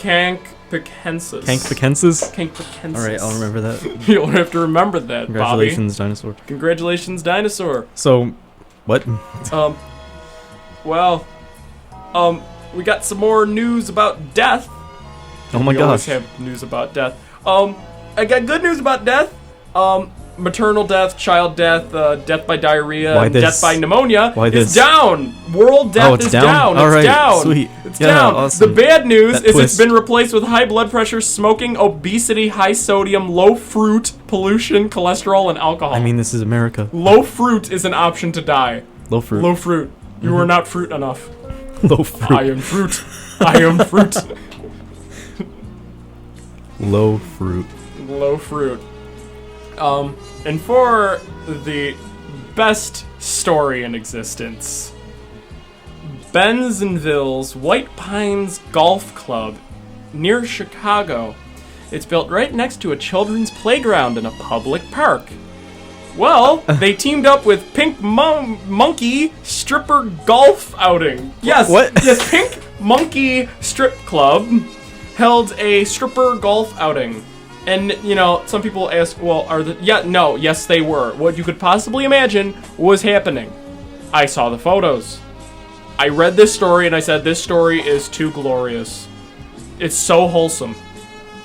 Speaker 1: Kankpenkensis.
Speaker 3: Kankpenkensis? Alright, I'll remember that.
Speaker 1: You'll have to remember that,
Speaker 3: Congratulations,
Speaker 1: Bobby.
Speaker 3: dinosaur.
Speaker 1: Congratulations, dinosaur.
Speaker 3: So, What?
Speaker 1: Well, we got some more news about death.
Speaker 3: Oh my
Speaker 1: We always
Speaker 3: gosh.
Speaker 1: have news about death. I got good news about death. Maternal death, child death, death by diarrhea,
Speaker 3: Why
Speaker 1: and
Speaker 3: this?
Speaker 1: death by pneumonia
Speaker 3: Why
Speaker 1: is
Speaker 3: this?
Speaker 1: down. World death
Speaker 3: it's
Speaker 1: is
Speaker 3: down?
Speaker 1: down.
Speaker 3: All
Speaker 1: It's
Speaker 3: right,
Speaker 1: down.
Speaker 3: sweet.
Speaker 1: It's
Speaker 3: Yeah,
Speaker 1: down.
Speaker 3: awesome.
Speaker 1: The bad news
Speaker 3: That
Speaker 1: is
Speaker 3: twist.
Speaker 1: it's been replaced with high blood pressure, smoking, obesity, high sodium, low fruit, pollution, cholesterol, and alcohol.
Speaker 3: I mean, this is America.
Speaker 1: low fruit is an option to die.
Speaker 3: Low fruit.
Speaker 1: Low fruit. You are not fruit enough.
Speaker 3: Low fruit.
Speaker 1: I am fruit. I am fruit.
Speaker 3: Low fruit.
Speaker 1: Low fruit. And for the best story in existence, Bensenville's White Pines Golf Club near Chicago. It's built right next to a children's playground in a public park. Well, they teamed up with Pink Monkey Stripper Golf Outing. Yes,
Speaker 3: What?
Speaker 1: Yes, Pink Monkey Strip Club held a stripper golf outing. And, you know, some people ask, well, yes, they were. What you could possibly imagine was happening. I saw the photos. I read this story and I said, this story is too glorious. It's so wholesome.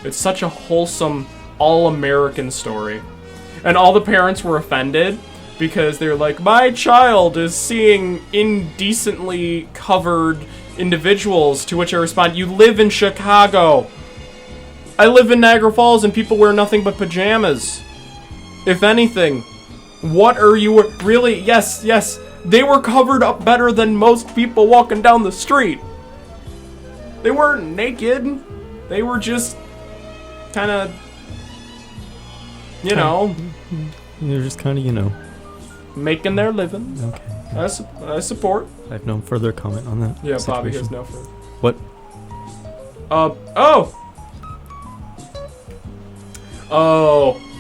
Speaker 1: It's such a wholesome, all-American story. And all the parents were offended because they're like, my child is seeing indecently covered individuals, to which I respond, you live in Chicago. I live in Niagara Falls and people wear nothing but pajamas. If anything, what are you really? Yes, they were covered up better than most people walking down the street. They weren't naked. They were just kind of, you know,
Speaker 3: They're just kind of, you know.
Speaker 1: making their living.
Speaker 3: Okay.
Speaker 1: I support.
Speaker 3: I have no further comment on that.
Speaker 1: Yeah, Bobby
Speaker 3: situation.
Speaker 1: has no further.
Speaker 3: What?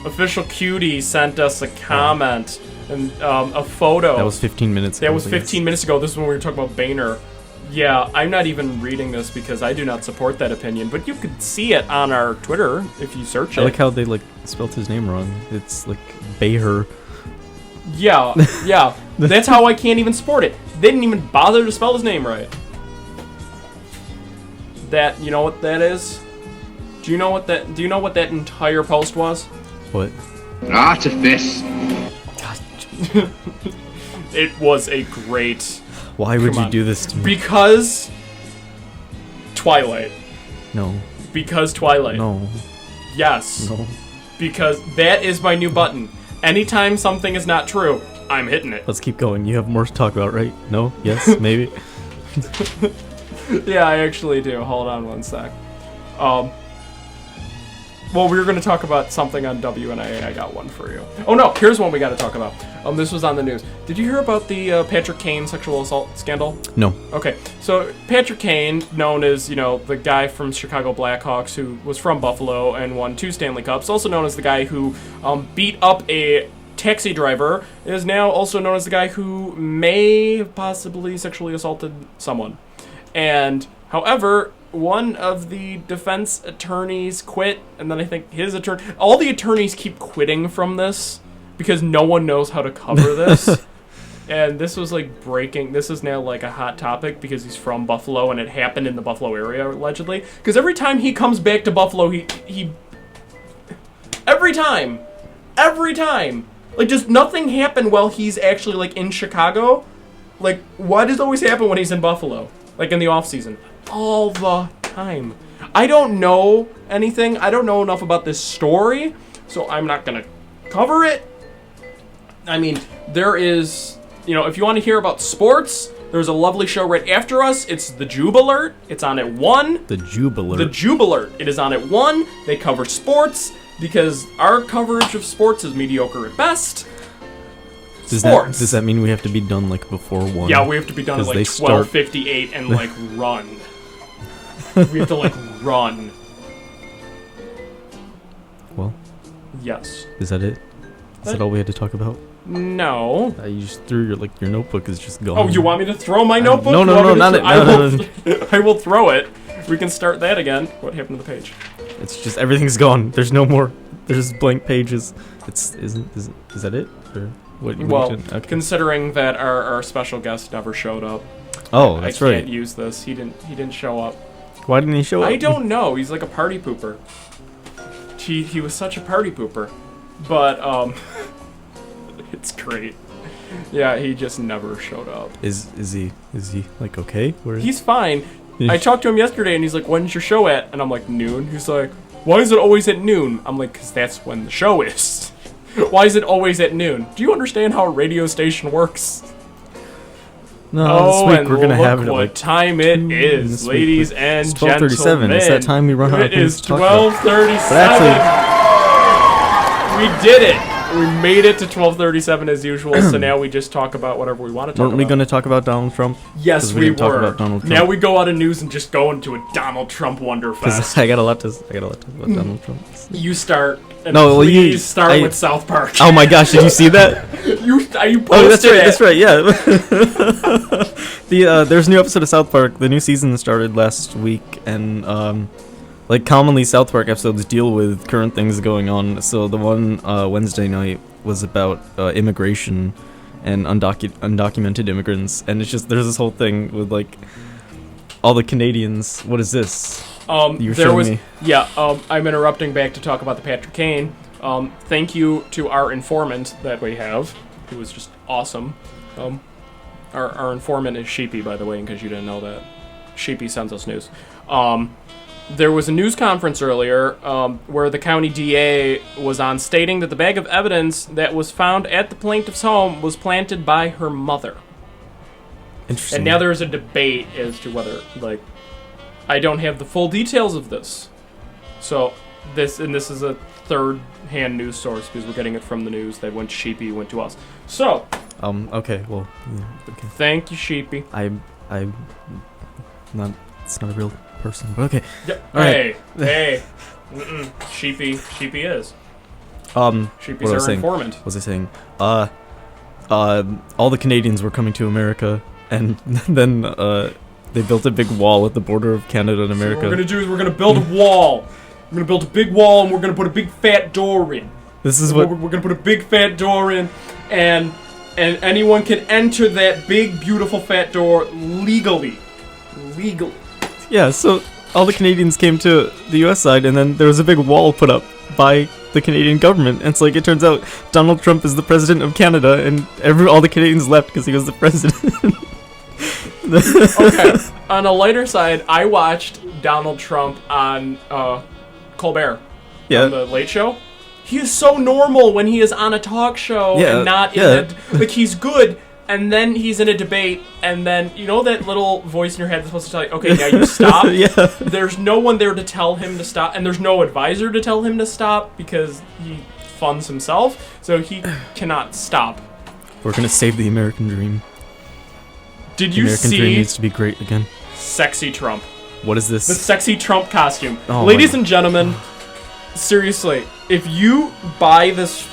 Speaker 1: Official Cutie sent us a comment and a photo.
Speaker 3: That was 15 minutes ago.
Speaker 1: That was
Speaker 3: I guess.
Speaker 1: 15 minutes ago. This is when we were talking about Boehner. Yeah, I'm not even reading this because I do not support that opinion, but you could see it on our Twitter if you search it.
Speaker 3: I like how they, like, spelled his name wrong. It's, like, Beher.
Speaker 1: Yeah, yeah. That's how I can't even support it. They didn't even bother to spell his name right. That, you know what that is? Do you know what that entire post was?
Speaker 3: What?
Speaker 4: Artifice.
Speaker 1: It was a great...
Speaker 3: Why would
Speaker 1: Come
Speaker 3: you
Speaker 1: on.
Speaker 3: do this to me?
Speaker 1: Because... Twilight.
Speaker 3: No.
Speaker 1: Because Twilight.
Speaker 3: No.
Speaker 1: Yes.
Speaker 3: No.
Speaker 1: Because that is my new button. Anytime something is not true, I'm hitting it.
Speaker 3: Let's keep going. You have more to talk about, right? No? Yes? Maybe?
Speaker 1: Yeah, I actually do. Hold on one sec. Well, we were going to talk about something on WNIA. I got one for you. Oh no, here's one we got to talk about. This was on the news. Did you hear about the Patrick Kane sexual assault scandal?
Speaker 3: No.
Speaker 1: Okay, so Patrick Kane, known as, you know, the guy from Chicago Blackhawks who was from Buffalo and won 2 Stanley Cups, also known as the guy who beat up a taxi driver, is now also known as the guy who may have possibly sexually assaulted someone. And, however, one of the defense attorneys quit, and then I think his attorney... All the attorneys keep quitting from this because no one knows how to cover this. And this was like breaking... This is now like a hot topic because he's from Buffalo and it happened in the Buffalo area, allegedly. Because every time he comes back to Buffalo, he... Every time! Like, just nothing happened while he's actually, like, in Chicago. Like, why does it always happen when he's in Buffalo? Like, in the off-season. All the time. I don't know anything. I don't know enough about this story, so I'm not gonna cover it. I mean, there is, you know, if you want to hear about sports, there's a lovely show right after us. It's The Jubilert. It's on at 1.
Speaker 3: The Jubilant.
Speaker 1: The Jubilert. It is on at 1. They cover sports because our coverage of sports is mediocre at best. Sports.
Speaker 3: Does that mean we have to be done, like, before 1?
Speaker 1: Yeah, we have to be done at
Speaker 3: 'Cause
Speaker 1: like
Speaker 3: they start-
Speaker 1: 12:58 and like run. We have to like run.
Speaker 3: Well,
Speaker 1: Yes.
Speaker 3: is that it? Is that all we had to talk about?
Speaker 1: No.
Speaker 3: You just threw your notebook is just gone.
Speaker 1: Oh, you want me to throw my notebook?
Speaker 3: no,
Speaker 1: You want me to
Speaker 3: not
Speaker 1: throw-
Speaker 3: it.
Speaker 1: I
Speaker 3: No,
Speaker 1: will,
Speaker 3: no,
Speaker 1: I will throw it. We can start that again. What happened to the page?
Speaker 3: It's just everything's gone. There's no more. There's blank pages. Is that it? Or What
Speaker 1: Well,
Speaker 3: you did? Okay.
Speaker 1: considering that our special guest never showed up,
Speaker 3: Oh, that's
Speaker 1: I
Speaker 3: right.
Speaker 1: can't use this. He didn't show up.
Speaker 3: Why didn't he show up?
Speaker 1: I don't know. He's like a party pooper. He was such a party pooper, but it's great. Yeah, he just never showed up.
Speaker 3: Is he like okay? Where
Speaker 1: He's fine. I talked to him yesterday, and he's like, "When's your show at?" And I'm like, "Noon." He's like, "Why is it always at noon?" I'm like, "'Cause that's when the show is." Why is it always at noon? Do you understand how a radio station works?
Speaker 3: No,
Speaker 1: Oh,
Speaker 3: this week
Speaker 1: and
Speaker 3: we're gonna
Speaker 1: look
Speaker 3: have it at
Speaker 1: what
Speaker 3: like
Speaker 1: time it
Speaker 3: 2
Speaker 1: is,
Speaker 3: this week.
Speaker 1: ladies and
Speaker 3: It's
Speaker 1: gentlemen.
Speaker 3: 12:37. It's that time we run out of
Speaker 1: It
Speaker 3: things
Speaker 1: is
Speaker 3: to talk about.
Speaker 1: 12:37.
Speaker 3: But
Speaker 1: We did it. We made it to 12:37 as usual. So now we just talk about whatever we want to talk
Speaker 3: Weren't we
Speaker 1: about.
Speaker 3: gonna talk about Donald Trump?
Speaker 1: Yes,
Speaker 3: 'Cause
Speaker 1: we
Speaker 3: didn't talk
Speaker 1: were.
Speaker 3: about Donald Trump.
Speaker 1: Now we go out of news and just go into a Donald Trump wonderfest.
Speaker 3: Because I got a lot to talk about Donald Trump.
Speaker 1: You start. And
Speaker 3: No, well,
Speaker 1: please
Speaker 3: you-
Speaker 1: start with South Park.
Speaker 3: Oh my gosh, did you see that?
Speaker 1: You posted
Speaker 3: Oh, that's right.
Speaker 1: it.
Speaker 3: That's right. Yeah. There's a new episode of South Park. The new season started last week, and like commonly South Park episodes deal with current things going on. So the one Wednesday night was about immigration and undocumented immigrants, and it's just there's this whole thing with like all the Canadians. What is this? You're
Speaker 1: There
Speaker 3: showing
Speaker 1: was
Speaker 3: me.
Speaker 1: yeah. I'm interrupting back to talk about the Patrick Kane. Thank you to our informant that we have, who was just awesome. Our informant is Sheepy, by the way, in case you didn't know that. Sheepy sends us news. There was a news conference earlier where the county DA was on stating that the bag of evidence that was found at the plaintiff's home was planted by her mother.
Speaker 3: Interesting.
Speaker 1: And now there's a debate as to whether, like, I don't have the full details of this. So, this is a third-hand news source because we're getting it from the news. They went to Sheepy, went to us. So,
Speaker 3: Okay. Well. Yeah, okay.
Speaker 1: thank you, Sheepy.
Speaker 3: I'm not. It's not a real person, but okay.
Speaker 1: Yep.
Speaker 3: All right.
Speaker 1: Hey. Sheepy is. Sheepy's
Speaker 3: what was I
Speaker 1: our
Speaker 3: saying?
Speaker 1: informant.
Speaker 3: What was I saying? All the Canadians were coming to America, and then they built a big wall at the border of Canada and
Speaker 1: So
Speaker 3: America.
Speaker 1: what we're gonna do is we're gonna build a wall. We're gonna build a big wall, and we're gonna put a big fat door in.
Speaker 3: This is
Speaker 1: We're
Speaker 3: what.
Speaker 1: gonna put a big fat door in, and anyone can enter that big beautiful fat door legally. Legally.
Speaker 3: Yeah. So all the Canadians came to the U.S. side, and then there was a big wall put up by the Canadian government. And it's like it turns out Donald Trump is the president of Canada, and all the Canadians left because he was the president.
Speaker 1: Okay. On a lighter side, I watched Donald Trump on Colbert.
Speaker 3: Yeah.
Speaker 1: On the Late Show. He is so normal when he is on a talk show
Speaker 3: Yeah,
Speaker 1: and not
Speaker 3: yeah.
Speaker 1: in a, like he's good, and then he's in a debate, and then you know that little voice in your head that's supposed to tell you, okay, now you stop.
Speaker 3: Yeah.
Speaker 1: There's no one there to tell him to stop, and there's no advisor to tell him to stop because he funds himself, so he cannot stop.
Speaker 3: We're gonna save the American dream.
Speaker 1: Did
Speaker 3: The
Speaker 1: you
Speaker 3: American dream
Speaker 1: see
Speaker 3: needs to be great again.
Speaker 1: Sexy Trump?
Speaker 3: What is this?
Speaker 1: The sexy Trump costume.
Speaker 3: Oh
Speaker 1: Ladies
Speaker 3: my-
Speaker 1: and gentlemen, seriously, if you buy this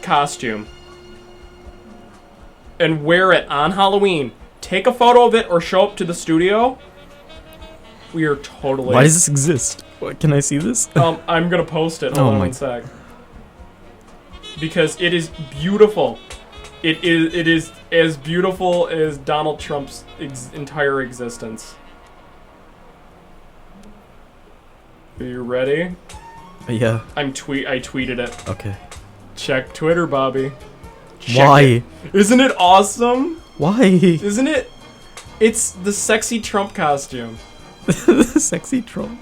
Speaker 1: costume and wear it on Halloween, take a photo of it or show up to the studio, we are totally...
Speaker 3: Why does this exist? What, can I see this?
Speaker 1: I'm gonna post it.
Speaker 3: Oh
Speaker 1: Hold on
Speaker 3: my-
Speaker 1: one sec. Because it is beautiful. It is as beautiful as Donald Trump's entire existence. Are you ready?
Speaker 3: Yeah.
Speaker 1: I tweeted it.
Speaker 3: Okay.
Speaker 1: Check Twitter, Bobby. Check
Speaker 3: Why?
Speaker 1: it. Isn't it awesome?
Speaker 3: Why?
Speaker 1: Isn't it? It's the sexy Trump costume.
Speaker 3: Sexy Trump.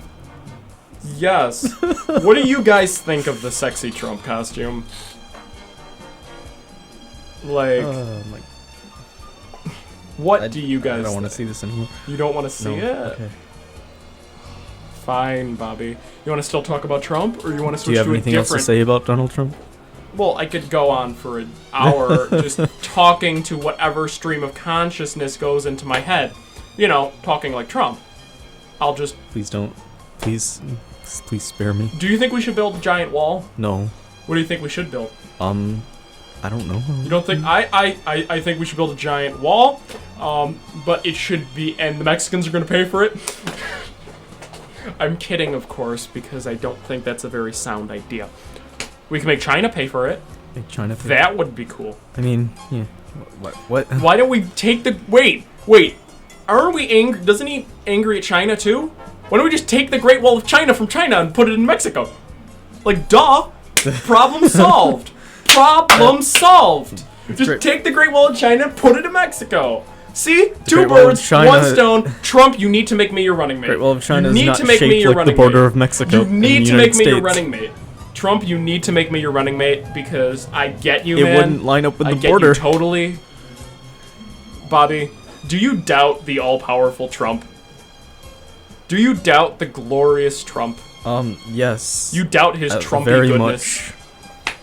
Speaker 1: Yes. What do you guys think of the sexy Trump costume? Like,
Speaker 3: My.
Speaker 1: what do you guys
Speaker 3: I don't want to
Speaker 1: think?
Speaker 3: see this anymore.
Speaker 1: You don't want to see it?
Speaker 3: Okay.
Speaker 1: Fine, Bobby. You want to still talk about Trump, or you want to
Speaker 3: Do
Speaker 1: switch
Speaker 3: you have
Speaker 1: to a
Speaker 3: anything else to
Speaker 1: different?
Speaker 3: say about Donald Trump?
Speaker 1: Well, I could go on for an hour just talking to whatever stream of consciousness goes into my head. You know, talking like Trump. I'll just...
Speaker 3: Please don't. Please spare me.
Speaker 1: Do you think we should build a giant wall?
Speaker 3: No.
Speaker 1: What do you think we should build?
Speaker 3: I don't know.
Speaker 1: You don't think... I think we should build a giant wall, but it should be... And the Mexicans are going to pay for it. I'm kidding, of course, because I don't think that's a very sound idea. We can make China pay for it.
Speaker 3: Make China pay.
Speaker 1: That would be cool.
Speaker 3: I mean, yeah. What?
Speaker 1: Why don't we take the... Wait. Aren't we angry? Doesn't he angry at China too? Why don't we just take the Great Wall of China from China and put it in Mexico? Like, duh. Problem solved. Problem solved. Just
Speaker 3: great.
Speaker 1: take the Great Wall of China and put it in Mexico. See? Two
Speaker 3: Great Wall of
Speaker 1: birds,
Speaker 3: China-
Speaker 1: one stone. Trump, you need to make me your running mate.
Speaker 3: Great Wall of China
Speaker 1: you
Speaker 3: is
Speaker 1: need
Speaker 3: not
Speaker 1: to make me
Speaker 3: shaped
Speaker 1: your
Speaker 3: like
Speaker 1: running
Speaker 3: the border
Speaker 1: mate.
Speaker 3: of Mexico.
Speaker 1: You
Speaker 3: in
Speaker 1: need
Speaker 3: the
Speaker 1: to make
Speaker 3: United
Speaker 1: me your
Speaker 3: States.
Speaker 1: running mate. Trump, you need to make me your running mate because I get you,
Speaker 3: It
Speaker 1: man.
Speaker 3: wouldn't line up with
Speaker 1: I
Speaker 3: the
Speaker 1: get
Speaker 3: border.
Speaker 1: you totally. Bobby, do you doubt the all-powerful Trump? Do you doubt the glorious Trump?
Speaker 3: Yes.
Speaker 1: You doubt his Trumpy
Speaker 3: very
Speaker 1: goodness.
Speaker 3: much.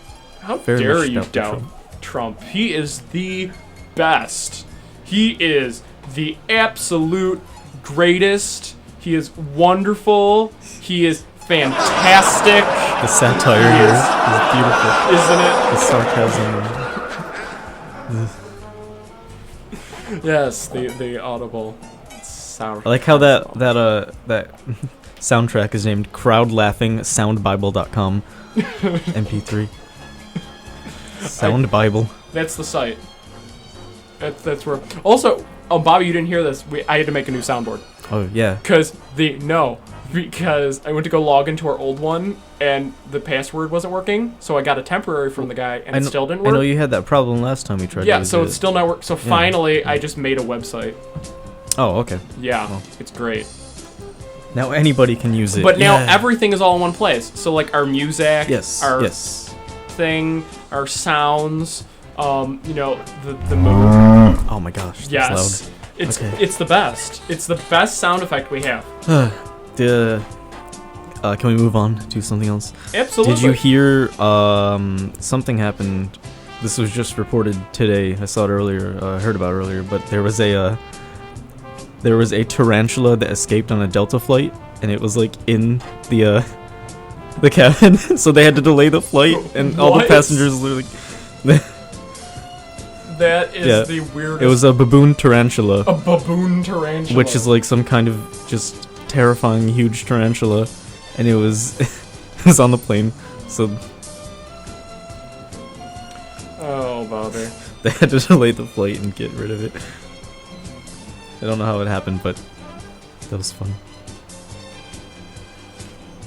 Speaker 1: How
Speaker 3: very
Speaker 1: dare
Speaker 3: much
Speaker 1: you
Speaker 3: doubt
Speaker 1: doubt
Speaker 3: the
Speaker 1: Trump? He is the best. He is the absolute greatest. He is wonderful. He is fantastic,
Speaker 3: The satire here
Speaker 1: isn't it?
Speaker 3: is beautiful. The sarcasm.
Speaker 1: Yes, the audible sound.
Speaker 3: I like how that soundtrack is named Crowd Laughing Soundbible.com MP3. Sound Bible.
Speaker 1: That's the site. That's where. Also, Bobby, you didn't hear this. I had to make a new soundboard
Speaker 3: Oh yeah.
Speaker 1: because I went to go log into our old one and the password wasn't working. So I got a temporary from the guy and it still didn't work.
Speaker 3: I know you had that problem last time we tried.
Speaker 1: Yeah,
Speaker 3: to
Speaker 1: so
Speaker 3: do
Speaker 1: it's
Speaker 3: it.
Speaker 1: still not working. So finally, I just made a website.
Speaker 3: Oh okay.
Speaker 1: Yeah,
Speaker 3: Well.
Speaker 1: it's great.
Speaker 3: Now anybody can use it.
Speaker 1: But now
Speaker 3: Yeah.
Speaker 1: everything is all in one place. So like our music,
Speaker 3: Yes.
Speaker 1: our
Speaker 3: Yes.
Speaker 1: thing, our sounds, the mood.
Speaker 3: Oh my gosh. That's
Speaker 1: Yes,
Speaker 3: loud.
Speaker 1: it's
Speaker 3: Okay.
Speaker 1: it's the best. It's the best sound effect we have.
Speaker 3: Can we move on to something else?
Speaker 1: Absolutely.
Speaker 3: Did you hear something happened? This was just reported today. I saw it earlier. I heard about it earlier, but there was a tarantula that escaped on a Delta flight, and it was like in the cabin, so they had to delay the flight, and all the
Speaker 1: What?
Speaker 3: passengers were like,
Speaker 1: That is
Speaker 3: Yeah.
Speaker 1: the weirdest.
Speaker 3: it was a baboon tarantula,
Speaker 1: a baboon tarantula.
Speaker 3: which is like some kind of just terrifying huge tarantula, and it was it was on the plane, so
Speaker 1: Oh, Bobby.
Speaker 3: they had to delay the flight and get rid of it. I don't know how it happened, but that was fun.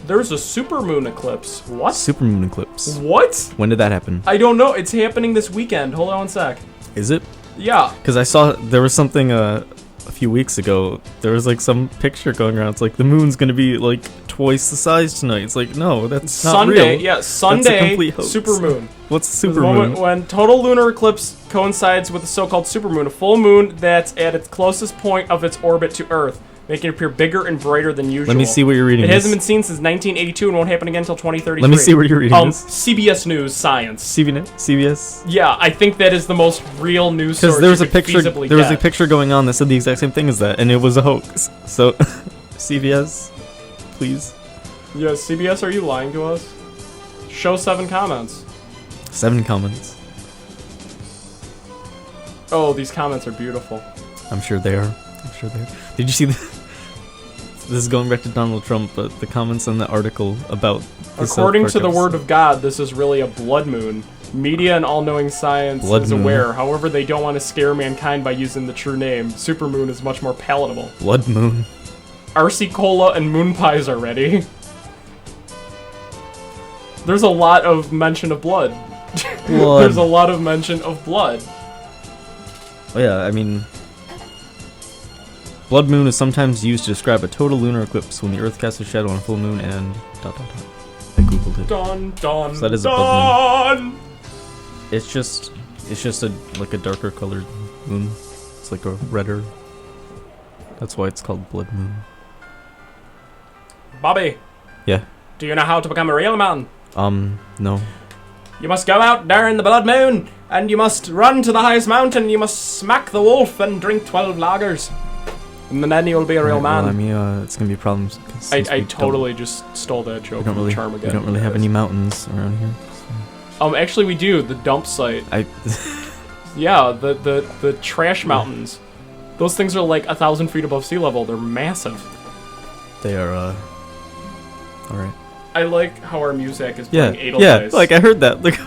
Speaker 1: There's a supermoon eclipse. What?
Speaker 3: Supermoon eclipse.
Speaker 1: What?
Speaker 3: When did that happen?
Speaker 1: I don't know. It's happening this weekend. Hold on one sec.
Speaker 3: Is it?
Speaker 1: Yeah.
Speaker 3: Because I saw there was something a few weeks ago. There was like some picture going around. It's like the moon's gonna be like twice the size tonight. It's like no, that's not
Speaker 1: Sunday.
Speaker 3: real.
Speaker 1: Yeah, Sunday.
Speaker 3: complete hoax.
Speaker 1: Supermoon.
Speaker 3: What's
Speaker 1: The moment
Speaker 3: supermoon?
Speaker 1: when total lunar eclipse coincides with the so-called supermoon, a full moon that's at its closest point of its orbit to Earth, making it appear bigger and brighter than usual.
Speaker 3: Let me see what you're reading.
Speaker 1: It hasn't been
Speaker 3: this.
Speaker 1: seen since 1982 and won't happen again until 2033.
Speaker 3: Let me see what you're reading. This.
Speaker 1: CBS News Science.
Speaker 3: CBS.
Speaker 1: Yeah, I think that is the most real news source
Speaker 3: Because there was
Speaker 1: you
Speaker 3: a
Speaker 1: could
Speaker 3: picture.
Speaker 1: feasibly
Speaker 3: There was a
Speaker 1: get.
Speaker 3: picture going on that said the exact same thing as that, and it was a hoax. So, CBS, please.
Speaker 1: Yeah, CBS, are you lying to us? Show 7 comments.
Speaker 3: 7 comments.
Speaker 1: Oh, these comments are beautiful.
Speaker 3: I'm sure they are. I'm sure they are. Did you see the? This is going back to Donald Trump, but the comments on the article about. The
Speaker 1: According
Speaker 3: South
Speaker 1: to
Speaker 3: Park
Speaker 1: the word
Speaker 3: episode.
Speaker 1: of God, this is really a blood moon. Media and all-knowing science
Speaker 3: Blood
Speaker 1: is
Speaker 3: moon.
Speaker 1: aware. However, they don't want to scare mankind by using the true name. Supermoon is much more palatable.
Speaker 3: Blood moon.
Speaker 1: RC Cola and moon pies are ready. There's a lot of mention of blood. There's a lot of mention of blood.
Speaker 3: Oh yeah, I mean, blood moon is sometimes used to describe a total lunar eclipse when the Earth casts a shadow on a full moon and dot dot dot. I googled it.
Speaker 1: Dun dun
Speaker 3: So that is a blood
Speaker 1: dun.
Speaker 3: It's just like a darker colored moon. It's like a redder. That's why it's called blood moon.
Speaker 1: Bobby,
Speaker 3: Yeah.
Speaker 1: do you know how to become a real man?
Speaker 3: No.
Speaker 1: You must go out during the blood moon, and you must run to the highest mountain. You must smack the wolf and drink 12 lagers, and then you'll be a real man.
Speaker 3: Well, I mean, it's gonna be problems.
Speaker 1: I totally just stole that joke
Speaker 3: We don't
Speaker 1: from
Speaker 3: really.
Speaker 1: Charm
Speaker 3: We
Speaker 1: again.
Speaker 3: don't really have any mountains around here.
Speaker 1: Actually, we do. The dump site.
Speaker 3: I.
Speaker 1: Yeah, the trash mountains. Those things are like 1,000 feet above sea level. They're massive.
Speaker 3: They are. All right.
Speaker 1: I like how our music is
Speaker 3: Yeah.
Speaker 1: playing
Speaker 3: Yeah.
Speaker 1: Edelweiss.
Speaker 3: Like I heard that. Like.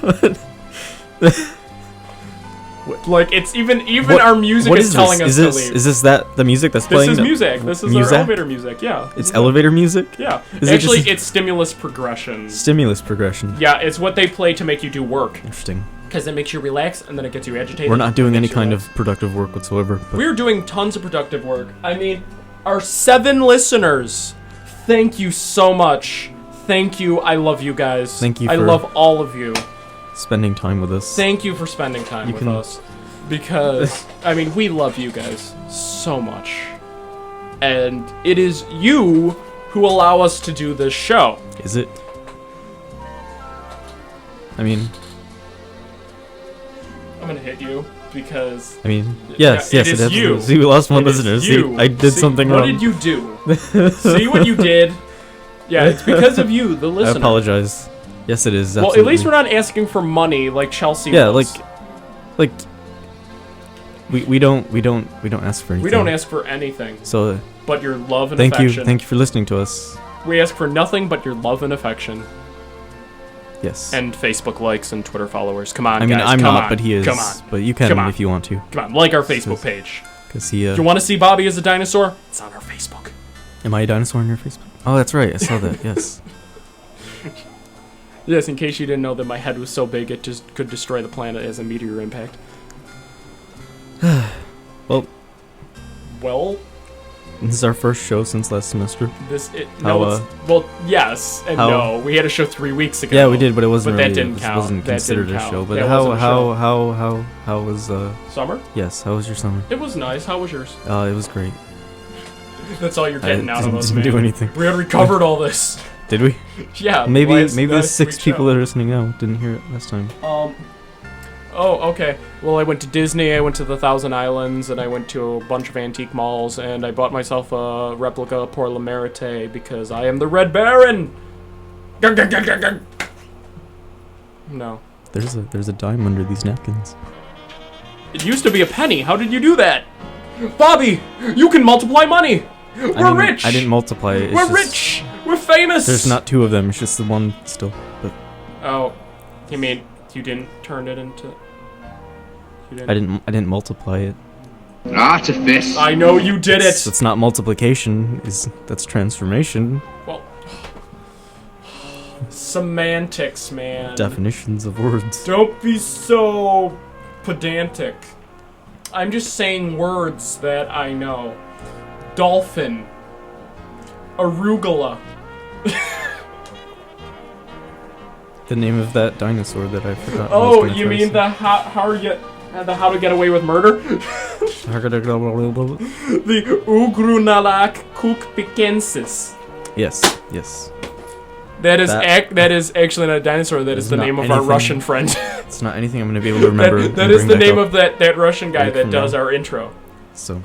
Speaker 1: Like, it's even
Speaker 3: What-
Speaker 1: our music
Speaker 3: what
Speaker 1: is telling
Speaker 3: this?
Speaker 1: us to leave.
Speaker 3: Is this the music that's
Speaker 1: This
Speaker 3: playing?
Speaker 1: is music. This is our
Speaker 3: Music?
Speaker 1: elevator music. Yeah.
Speaker 3: It's elevator music?
Speaker 1: Yeah.
Speaker 3: Is it
Speaker 1: Actually,
Speaker 3: just-
Speaker 1: it's stimulus progression.
Speaker 3: Stimulus progression.
Speaker 1: Yeah, it's what they play to make you do work.
Speaker 3: Interesting.
Speaker 1: Because it makes you relax, and then it gets you agitated.
Speaker 3: We're not doing
Speaker 1: It
Speaker 3: any
Speaker 1: makes you
Speaker 3: kind
Speaker 1: relax.
Speaker 3: of productive work whatsoever. But
Speaker 1: We're doing tons of productive work. I mean, our 7 listeners, thank you so much. Thank you. I love you guys.
Speaker 3: Thank you
Speaker 1: I
Speaker 3: for-
Speaker 1: love all of you.
Speaker 3: spending time with us.
Speaker 1: Thank you for spending time with
Speaker 3: can-
Speaker 1: us. Because, I mean, we love you guys so much. And it is you who allow us to do this show.
Speaker 3: Is it? I mean,
Speaker 1: I'm gonna hit you because...
Speaker 3: yes,
Speaker 1: Yeah,
Speaker 3: yes,
Speaker 1: it is
Speaker 3: has.
Speaker 1: you.
Speaker 3: See, we lost one
Speaker 1: It is
Speaker 3: listener. See,
Speaker 1: you.
Speaker 3: I did
Speaker 1: See,
Speaker 3: something
Speaker 1: what
Speaker 3: wrong.
Speaker 1: did you do? See what you did? Yeah, it's because of you, the
Speaker 3: I
Speaker 1: listener.
Speaker 3: apologize. Yes, it is.
Speaker 1: Well, at least we're not asking for money like Chelsea
Speaker 3: Yeah,
Speaker 1: was.
Speaker 3: like we don't ask for anything.
Speaker 1: We don't ask for anything
Speaker 3: So
Speaker 1: but your love and
Speaker 3: thank
Speaker 1: affection.
Speaker 3: you for listening to us.
Speaker 1: We ask for nothing but your love and affection.
Speaker 3: Yes.
Speaker 1: And Facebook likes and Twitter followers. Come on,
Speaker 3: I mean,
Speaker 1: guys.
Speaker 3: I'm
Speaker 1: come
Speaker 3: not,
Speaker 1: on.
Speaker 3: but he is.
Speaker 1: Come on.
Speaker 3: But you can
Speaker 1: Come on.
Speaker 3: if you want to,
Speaker 1: Come on. Like our Facebook page.
Speaker 3: because he.
Speaker 1: Do you want to see Bobby as a dinosaur? It's on our Facebook.
Speaker 3: Am I a dinosaur on your Facebook? Oh, that's right. I saw that. Yes.
Speaker 1: Yes, in case you didn't know that my head was so big it just could destroy the planet as a meteor impact.
Speaker 3: Well,
Speaker 1: Well,
Speaker 3: this is our first show since last semester.
Speaker 1: well, yes and
Speaker 3: how-
Speaker 1: no. We had a show 3 weeks ago.
Speaker 3: Yeah, we did, but it wasn't.
Speaker 1: But that
Speaker 3: really,
Speaker 1: didn't
Speaker 3: this
Speaker 1: count.
Speaker 3: wasn't
Speaker 1: That
Speaker 3: considered
Speaker 1: didn't
Speaker 3: a show.
Speaker 1: count.
Speaker 3: But
Speaker 1: That
Speaker 3: how
Speaker 1: wasn't a
Speaker 3: how was
Speaker 1: Summer?
Speaker 3: yes, how was your summer?
Speaker 1: It was nice. How was yours?
Speaker 3: It was great.
Speaker 1: That's all you're getting out of us,
Speaker 3: didn't
Speaker 1: man.
Speaker 3: do anything.
Speaker 1: We already covered all this.
Speaker 3: Did we?
Speaker 1: Yeah.
Speaker 3: Maybe
Speaker 1: last
Speaker 3: the 6
Speaker 1: week's
Speaker 3: people
Speaker 1: show.
Speaker 3: that are listening now didn't hear it last time.
Speaker 1: Oh, okay. Well, I went to Disney, I went to the Thousand Islands, and I went to a bunch of antique malls, and I bought myself a replica Pour La Merite because I am the Red Baron! Gung, gung, gung, gung, gung. No.
Speaker 3: There's a dime under these napkins.
Speaker 1: It used to be a penny. How did you do that? Bobby, you can multiply money! We're rich!
Speaker 3: I didn't multiply it. It's
Speaker 1: We're
Speaker 3: just-
Speaker 1: rich! We're famous!
Speaker 3: There's not 2 of them. It's just the one still. But
Speaker 1: Oh, you mean you didn't turn it into... You
Speaker 3: I didn't multiply it.
Speaker 4: Artifice.
Speaker 1: I know you did it!
Speaker 3: That's not multiplication. That's transformation.
Speaker 1: Well, semantics, man.
Speaker 3: Definitions of words.
Speaker 1: Don't be so pedantic. I'm just saying words that I know. Dolphin. Arugula.
Speaker 3: The name of that dinosaur that I forgot.
Speaker 1: Oh, you mean the how to get away with murder?
Speaker 3: the
Speaker 1: The Ugrunalak Kukpikensis.
Speaker 3: Yes, yes.
Speaker 1: That is
Speaker 3: That-
Speaker 1: that is actually not a dinosaur. That is
Speaker 3: Is
Speaker 1: the
Speaker 3: not
Speaker 1: name of our
Speaker 3: anything-
Speaker 1: Russian friend.
Speaker 3: It's not anything I'm gonna be able to remember.
Speaker 1: that
Speaker 3: and
Speaker 1: is
Speaker 3: bring
Speaker 1: the
Speaker 3: back
Speaker 1: name
Speaker 3: up.
Speaker 1: of that Russian guy
Speaker 3: Right
Speaker 1: that
Speaker 3: from
Speaker 1: does
Speaker 3: now.
Speaker 1: our intro.
Speaker 3: So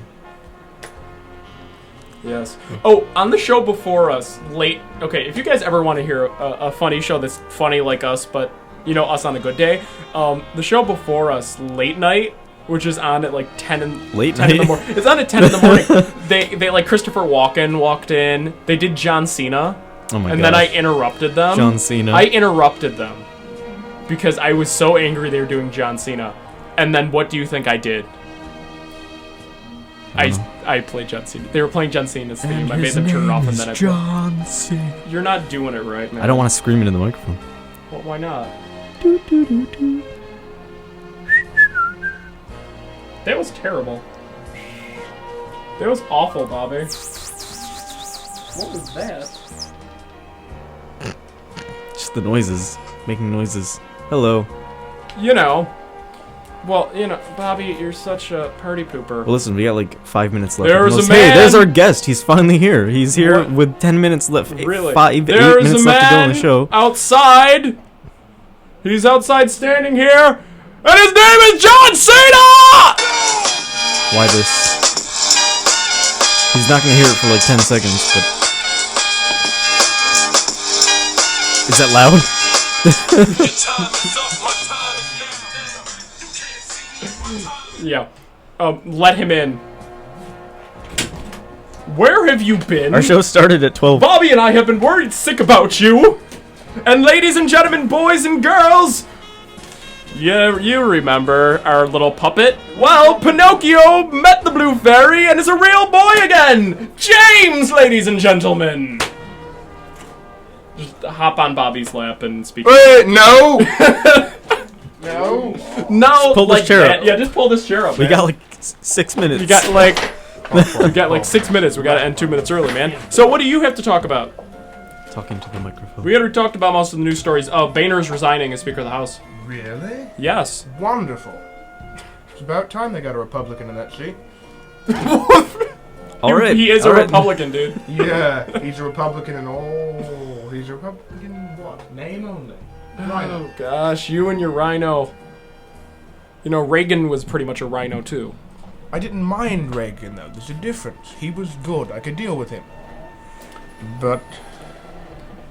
Speaker 1: Yes. Oh, on the show before us, okay, if you guys ever want to hear a funny show that's funny like us, but, you know, us on a good day, the show before us, Late Night, which is on at like 10 in,
Speaker 3: Late
Speaker 1: 10 in the
Speaker 3: night?
Speaker 1: morning. It's on at 10 in the morning. They like, Christopher Walken walked in. They did John Cena.
Speaker 3: Oh my
Speaker 1: and
Speaker 3: gosh.
Speaker 1: then I interrupted them.
Speaker 3: John Cena.
Speaker 1: I interrupted them. Because I was so angry they were doing John Cena. And then what do you think I did? I played John Cena. They were playing John Cena's theme. I made them turn it off and then I
Speaker 3: John Cena.
Speaker 1: You're not doing it right, man.
Speaker 3: I don't want to scream into the microphone.
Speaker 1: Well, why not? That was terrible. That was awful, Bobby. What was that?
Speaker 3: Just the noises. Making noises. Hello.
Speaker 1: You know. Well, you know, Bobby, you're such a party pooper.
Speaker 3: Well, listen, we got like 5 minutes left.
Speaker 1: There's a
Speaker 3: Hey,
Speaker 1: man-
Speaker 3: there's our guest. He's finally here. He's here
Speaker 1: What?
Speaker 3: with 10 minutes left.
Speaker 1: Really?
Speaker 3: 8
Speaker 1: There's
Speaker 3: minutes
Speaker 1: a
Speaker 3: left to go on
Speaker 1: man
Speaker 3: the show.
Speaker 1: outside. He's outside standing here, and his name is John Cena!
Speaker 3: Why this? He's not gonna hear it for like 10 seconds, but... Is that loud?
Speaker 1: Yeah. Let him in. Where have you been?
Speaker 3: Our show started at 12.
Speaker 1: Bobby and I have been worried sick about you. And ladies and gentlemen, boys and girls, Yeah, you remember our little puppet? Well, Pinocchio met the blue fairy and is a real boy again! James, ladies and gentlemen! Just hop on Bobby's lap and speak.
Speaker 5: Wait, no! No.
Speaker 1: No,
Speaker 3: pull this
Speaker 1: like
Speaker 3: chair
Speaker 1: that.
Speaker 3: up.
Speaker 1: Yeah, just pull this chair up.
Speaker 3: We
Speaker 1: man.
Speaker 3: got like 6 minutes.
Speaker 1: We got like 6 minutes. We gotta end 2 minutes early, man. So what do you have to talk about?
Speaker 3: talking to the microphone.
Speaker 1: We already talked about most of the news stories. Boehner's resigning as Speaker of the House.
Speaker 5: Really?
Speaker 1: Yes.
Speaker 5: Wonderful. It's about time they got a Republican in that seat.
Speaker 3: All right.
Speaker 1: He is
Speaker 3: all
Speaker 1: a
Speaker 3: right.
Speaker 1: Republican, dude.
Speaker 5: Yeah, he's a Republican and all. He's a Republican in what? Name only. Rhino.
Speaker 1: Oh gosh, you and your rhino. You know, Reagan was pretty much a rhino too.
Speaker 5: I didn't mind Reagan though. There's a difference. He was good. I could deal with him. But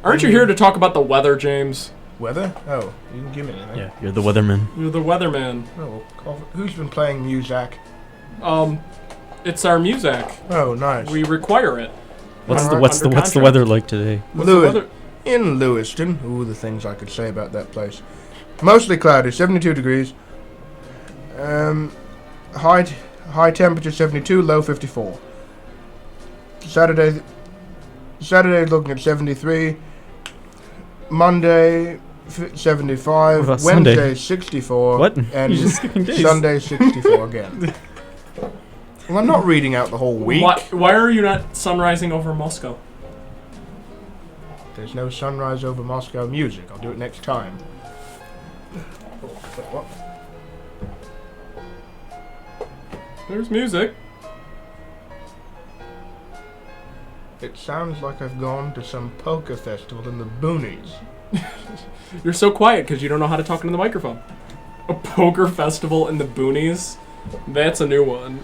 Speaker 1: Aren't you here to talk about the weather, James?
Speaker 5: weather? Oh, you can give me anything.
Speaker 3: Yeah, you're the weatherman.
Speaker 1: You're the weatherman.
Speaker 5: Oh, who's been playing music?
Speaker 1: It's our music.
Speaker 5: Oh, nice.
Speaker 1: We require it.
Speaker 3: What's
Speaker 1: Under
Speaker 3: the
Speaker 1: contract.
Speaker 3: weather like today?
Speaker 1: What's the
Speaker 5: Lewis,
Speaker 1: weather?
Speaker 5: in Lewiston. Ooh, the things I could say about that place. Mostly cloudy, 72 degrees. High temperature 72, low 54. Saturday looking at 73. Monday 75.
Speaker 3: What about
Speaker 5: Wednesday
Speaker 3: Sunday?
Speaker 5: 64.
Speaker 3: What?
Speaker 5: And
Speaker 3: You're just skipping days.
Speaker 5: Sunday 64 again. Well, I'm not reading out the whole week.
Speaker 1: Why are you not sunrising over Moscow?
Speaker 5: There's no sunrise over Moscow music. I'll do it next time. What?
Speaker 1: There's music.
Speaker 5: It sounds like I've gone to some poker festival in the boonies.
Speaker 1: You're so quiet because you don't know how to talk into the microphone. A poker festival in the boonies? That's a new one.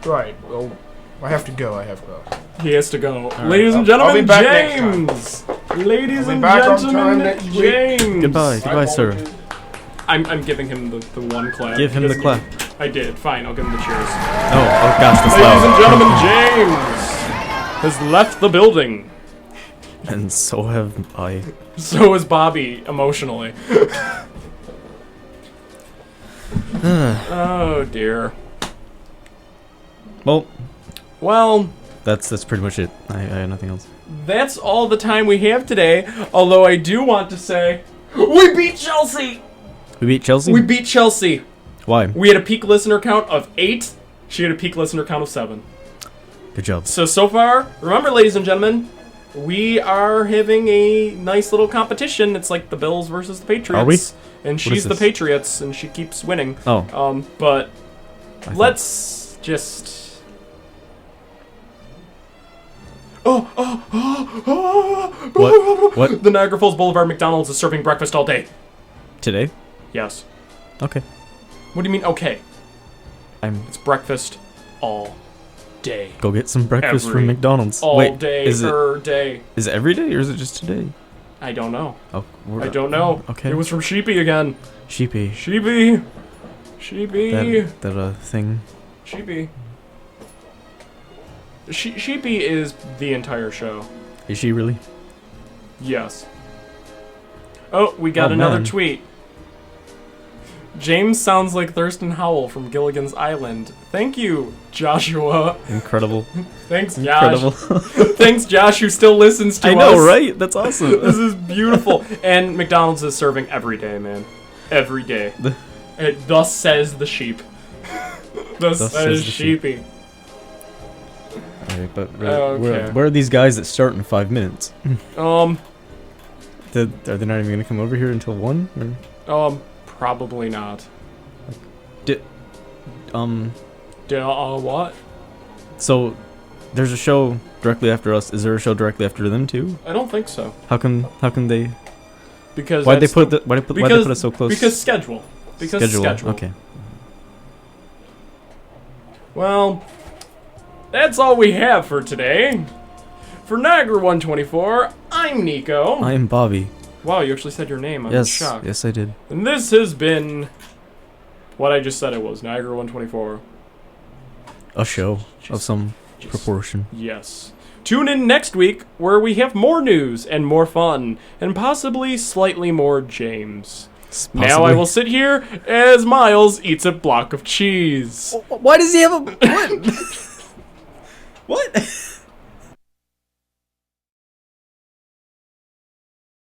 Speaker 5: Right, well, I have to go. I have class.
Speaker 1: He has to go.
Speaker 5: right,
Speaker 1: Ladies and
Speaker 5: I'll be
Speaker 1: gentlemen,
Speaker 5: back next time.
Speaker 1: James! Ladies
Speaker 5: I'll be
Speaker 1: and
Speaker 5: back on time
Speaker 1: gentlemen,
Speaker 5: next week.
Speaker 1: James!
Speaker 3: Goodbye, sir.
Speaker 1: I'm giving him the one clap.
Speaker 3: Give him the
Speaker 1: Because
Speaker 3: clap.
Speaker 1: I did. Fine, I'll give him the cheers.
Speaker 3: Oh gosh, that's
Speaker 1: Ladies and
Speaker 3: loud.
Speaker 1: gentlemen, James has left the building.
Speaker 3: And so have I.
Speaker 1: So is Bobby, emotionally. Oh dear.
Speaker 3: Well,
Speaker 1: Well,
Speaker 3: that's pretty much it. I have nothing else.
Speaker 1: that's all the time we have today. Although I do want to say, we beat Chelsea!
Speaker 3: We beat Chelsea?
Speaker 1: We beat Chelsea.
Speaker 3: Why?
Speaker 1: We had a peak listener count of 8. She had a peak listener count of 7.
Speaker 3: Good job.
Speaker 1: So far, remember, ladies and gentlemen, we are having a nice little competition. It's like the Bills versus the Patriots.
Speaker 3: Are we?
Speaker 1: And
Speaker 3: What
Speaker 1: she's
Speaker 3: is
Speaker 1: the
Speaker 3: this?
Speaker 1: Patriots, and she keeps winning.
Speaker 3: Oh.
Speaker 1: But
Speaker 3: I thought-
Speaker 1: let's just...
Speaker 3: What?
Speaker 1: The Niagara Falls Boulevard McDonald's is serving breakfast all day.
Speaker 3: Today?
Speaker 1: Yes.
Speaker 3: Okay.
Speaker 1: What do you mean, okay?
Speaker 3: I'm
Speaker 1: It's breakfast all day.
Speaker 3: go get some breakfast
Speaker 1: Every-
Speaker 3: from McDonald's.
Speaker 1: All
Speaker 3: Wait,
Speaker 1: day,
Speaker 3: is it
Speaker 1: per day.
Speaker 3: every day or is it just today?
Speaker 1: I don't know.
Speaker 3: Oh,
Speaker 1: I don't know.
Speaker 3: Okay.
Speaker 1: It was from Sheepy again.
Speaker 3: Sheepy.
Speaker 1: Sheepy. Sheepy.
Speaker 3: That thing.
Speaker 1: Sheepy. Sheepy is the entire show.
Speaker 3: Is she really?
Speaker 1: Yes. Oh, we got
Speaker 3: Oh,
Speaker 1: another
Speaker 3: man.
Speaker 1: tweet. James sounds like Thurston Howell from Gilligan's Island. Thank you, Joshua.
Speaker 3: Incredible.
Speaker 1: Thanks, Josh.
Speaker 3: Incredible.
Speaker 1: Thanks, Josh, who still listens to
Speaker 3: I
Speaker 1: us.
Speaker 3: know, right? That's awesome.
Speaker 1: This is beautiful. And McDonald's is serving every day, man. Every day. It thus says the sheep. Thus
Speaker 3: Thus
Speaker 1: says
Speaker 3: says the sheep.
Speaker 1: sheepy.
Speaker 3: Alright, but
Speaker 1: Okay.
Speaker 3: where are these guys that start in 5 minutes?
Speaker 1: Um,
Speaker 3: Are they not even gonna come over here until 1? Or?
Speaker 1: probably not. What?
Speaker 3: So there's a show directly after us. Is there a show directly after them too?
Speaker 1: I don't think so.
Speaker 3: How come they?
Speaker 1: Because
Speaker 3: Why'd they
Speaker 1: that's
Speaker 3: put
Speaker 1: the-
Speaker 3: why'd they
Speaker 1: because-
Speaker 3: put us so close?
Speaker 1: Because schedule. Because schedule.
Speaker 3: Okay.
Speaker 1: Well, that's all we have for today. For Niagara 124, I'm Nico.
Speaker 3: I am Bobby.
Speaker 1: Wow, you actually said your name. I'm
Speaker 3: Yes.
Speaker 1: shocked.
Speaker 3: Yes, I did.
Speaker 1: And this has been what I just said it was, Niagara 124.
Speaker 3: A show of some
Speaker 1: Just-
Speaker 3: proportion.
Speaker 1: Yes. Tune in next week where we have more news and more fun and possibly slightly more James. Now I
Speaker 3: Possibly.
Speaker 1: will sit here as Miles eats a block of cheese.
Speaker 3: Why does he have a what? What?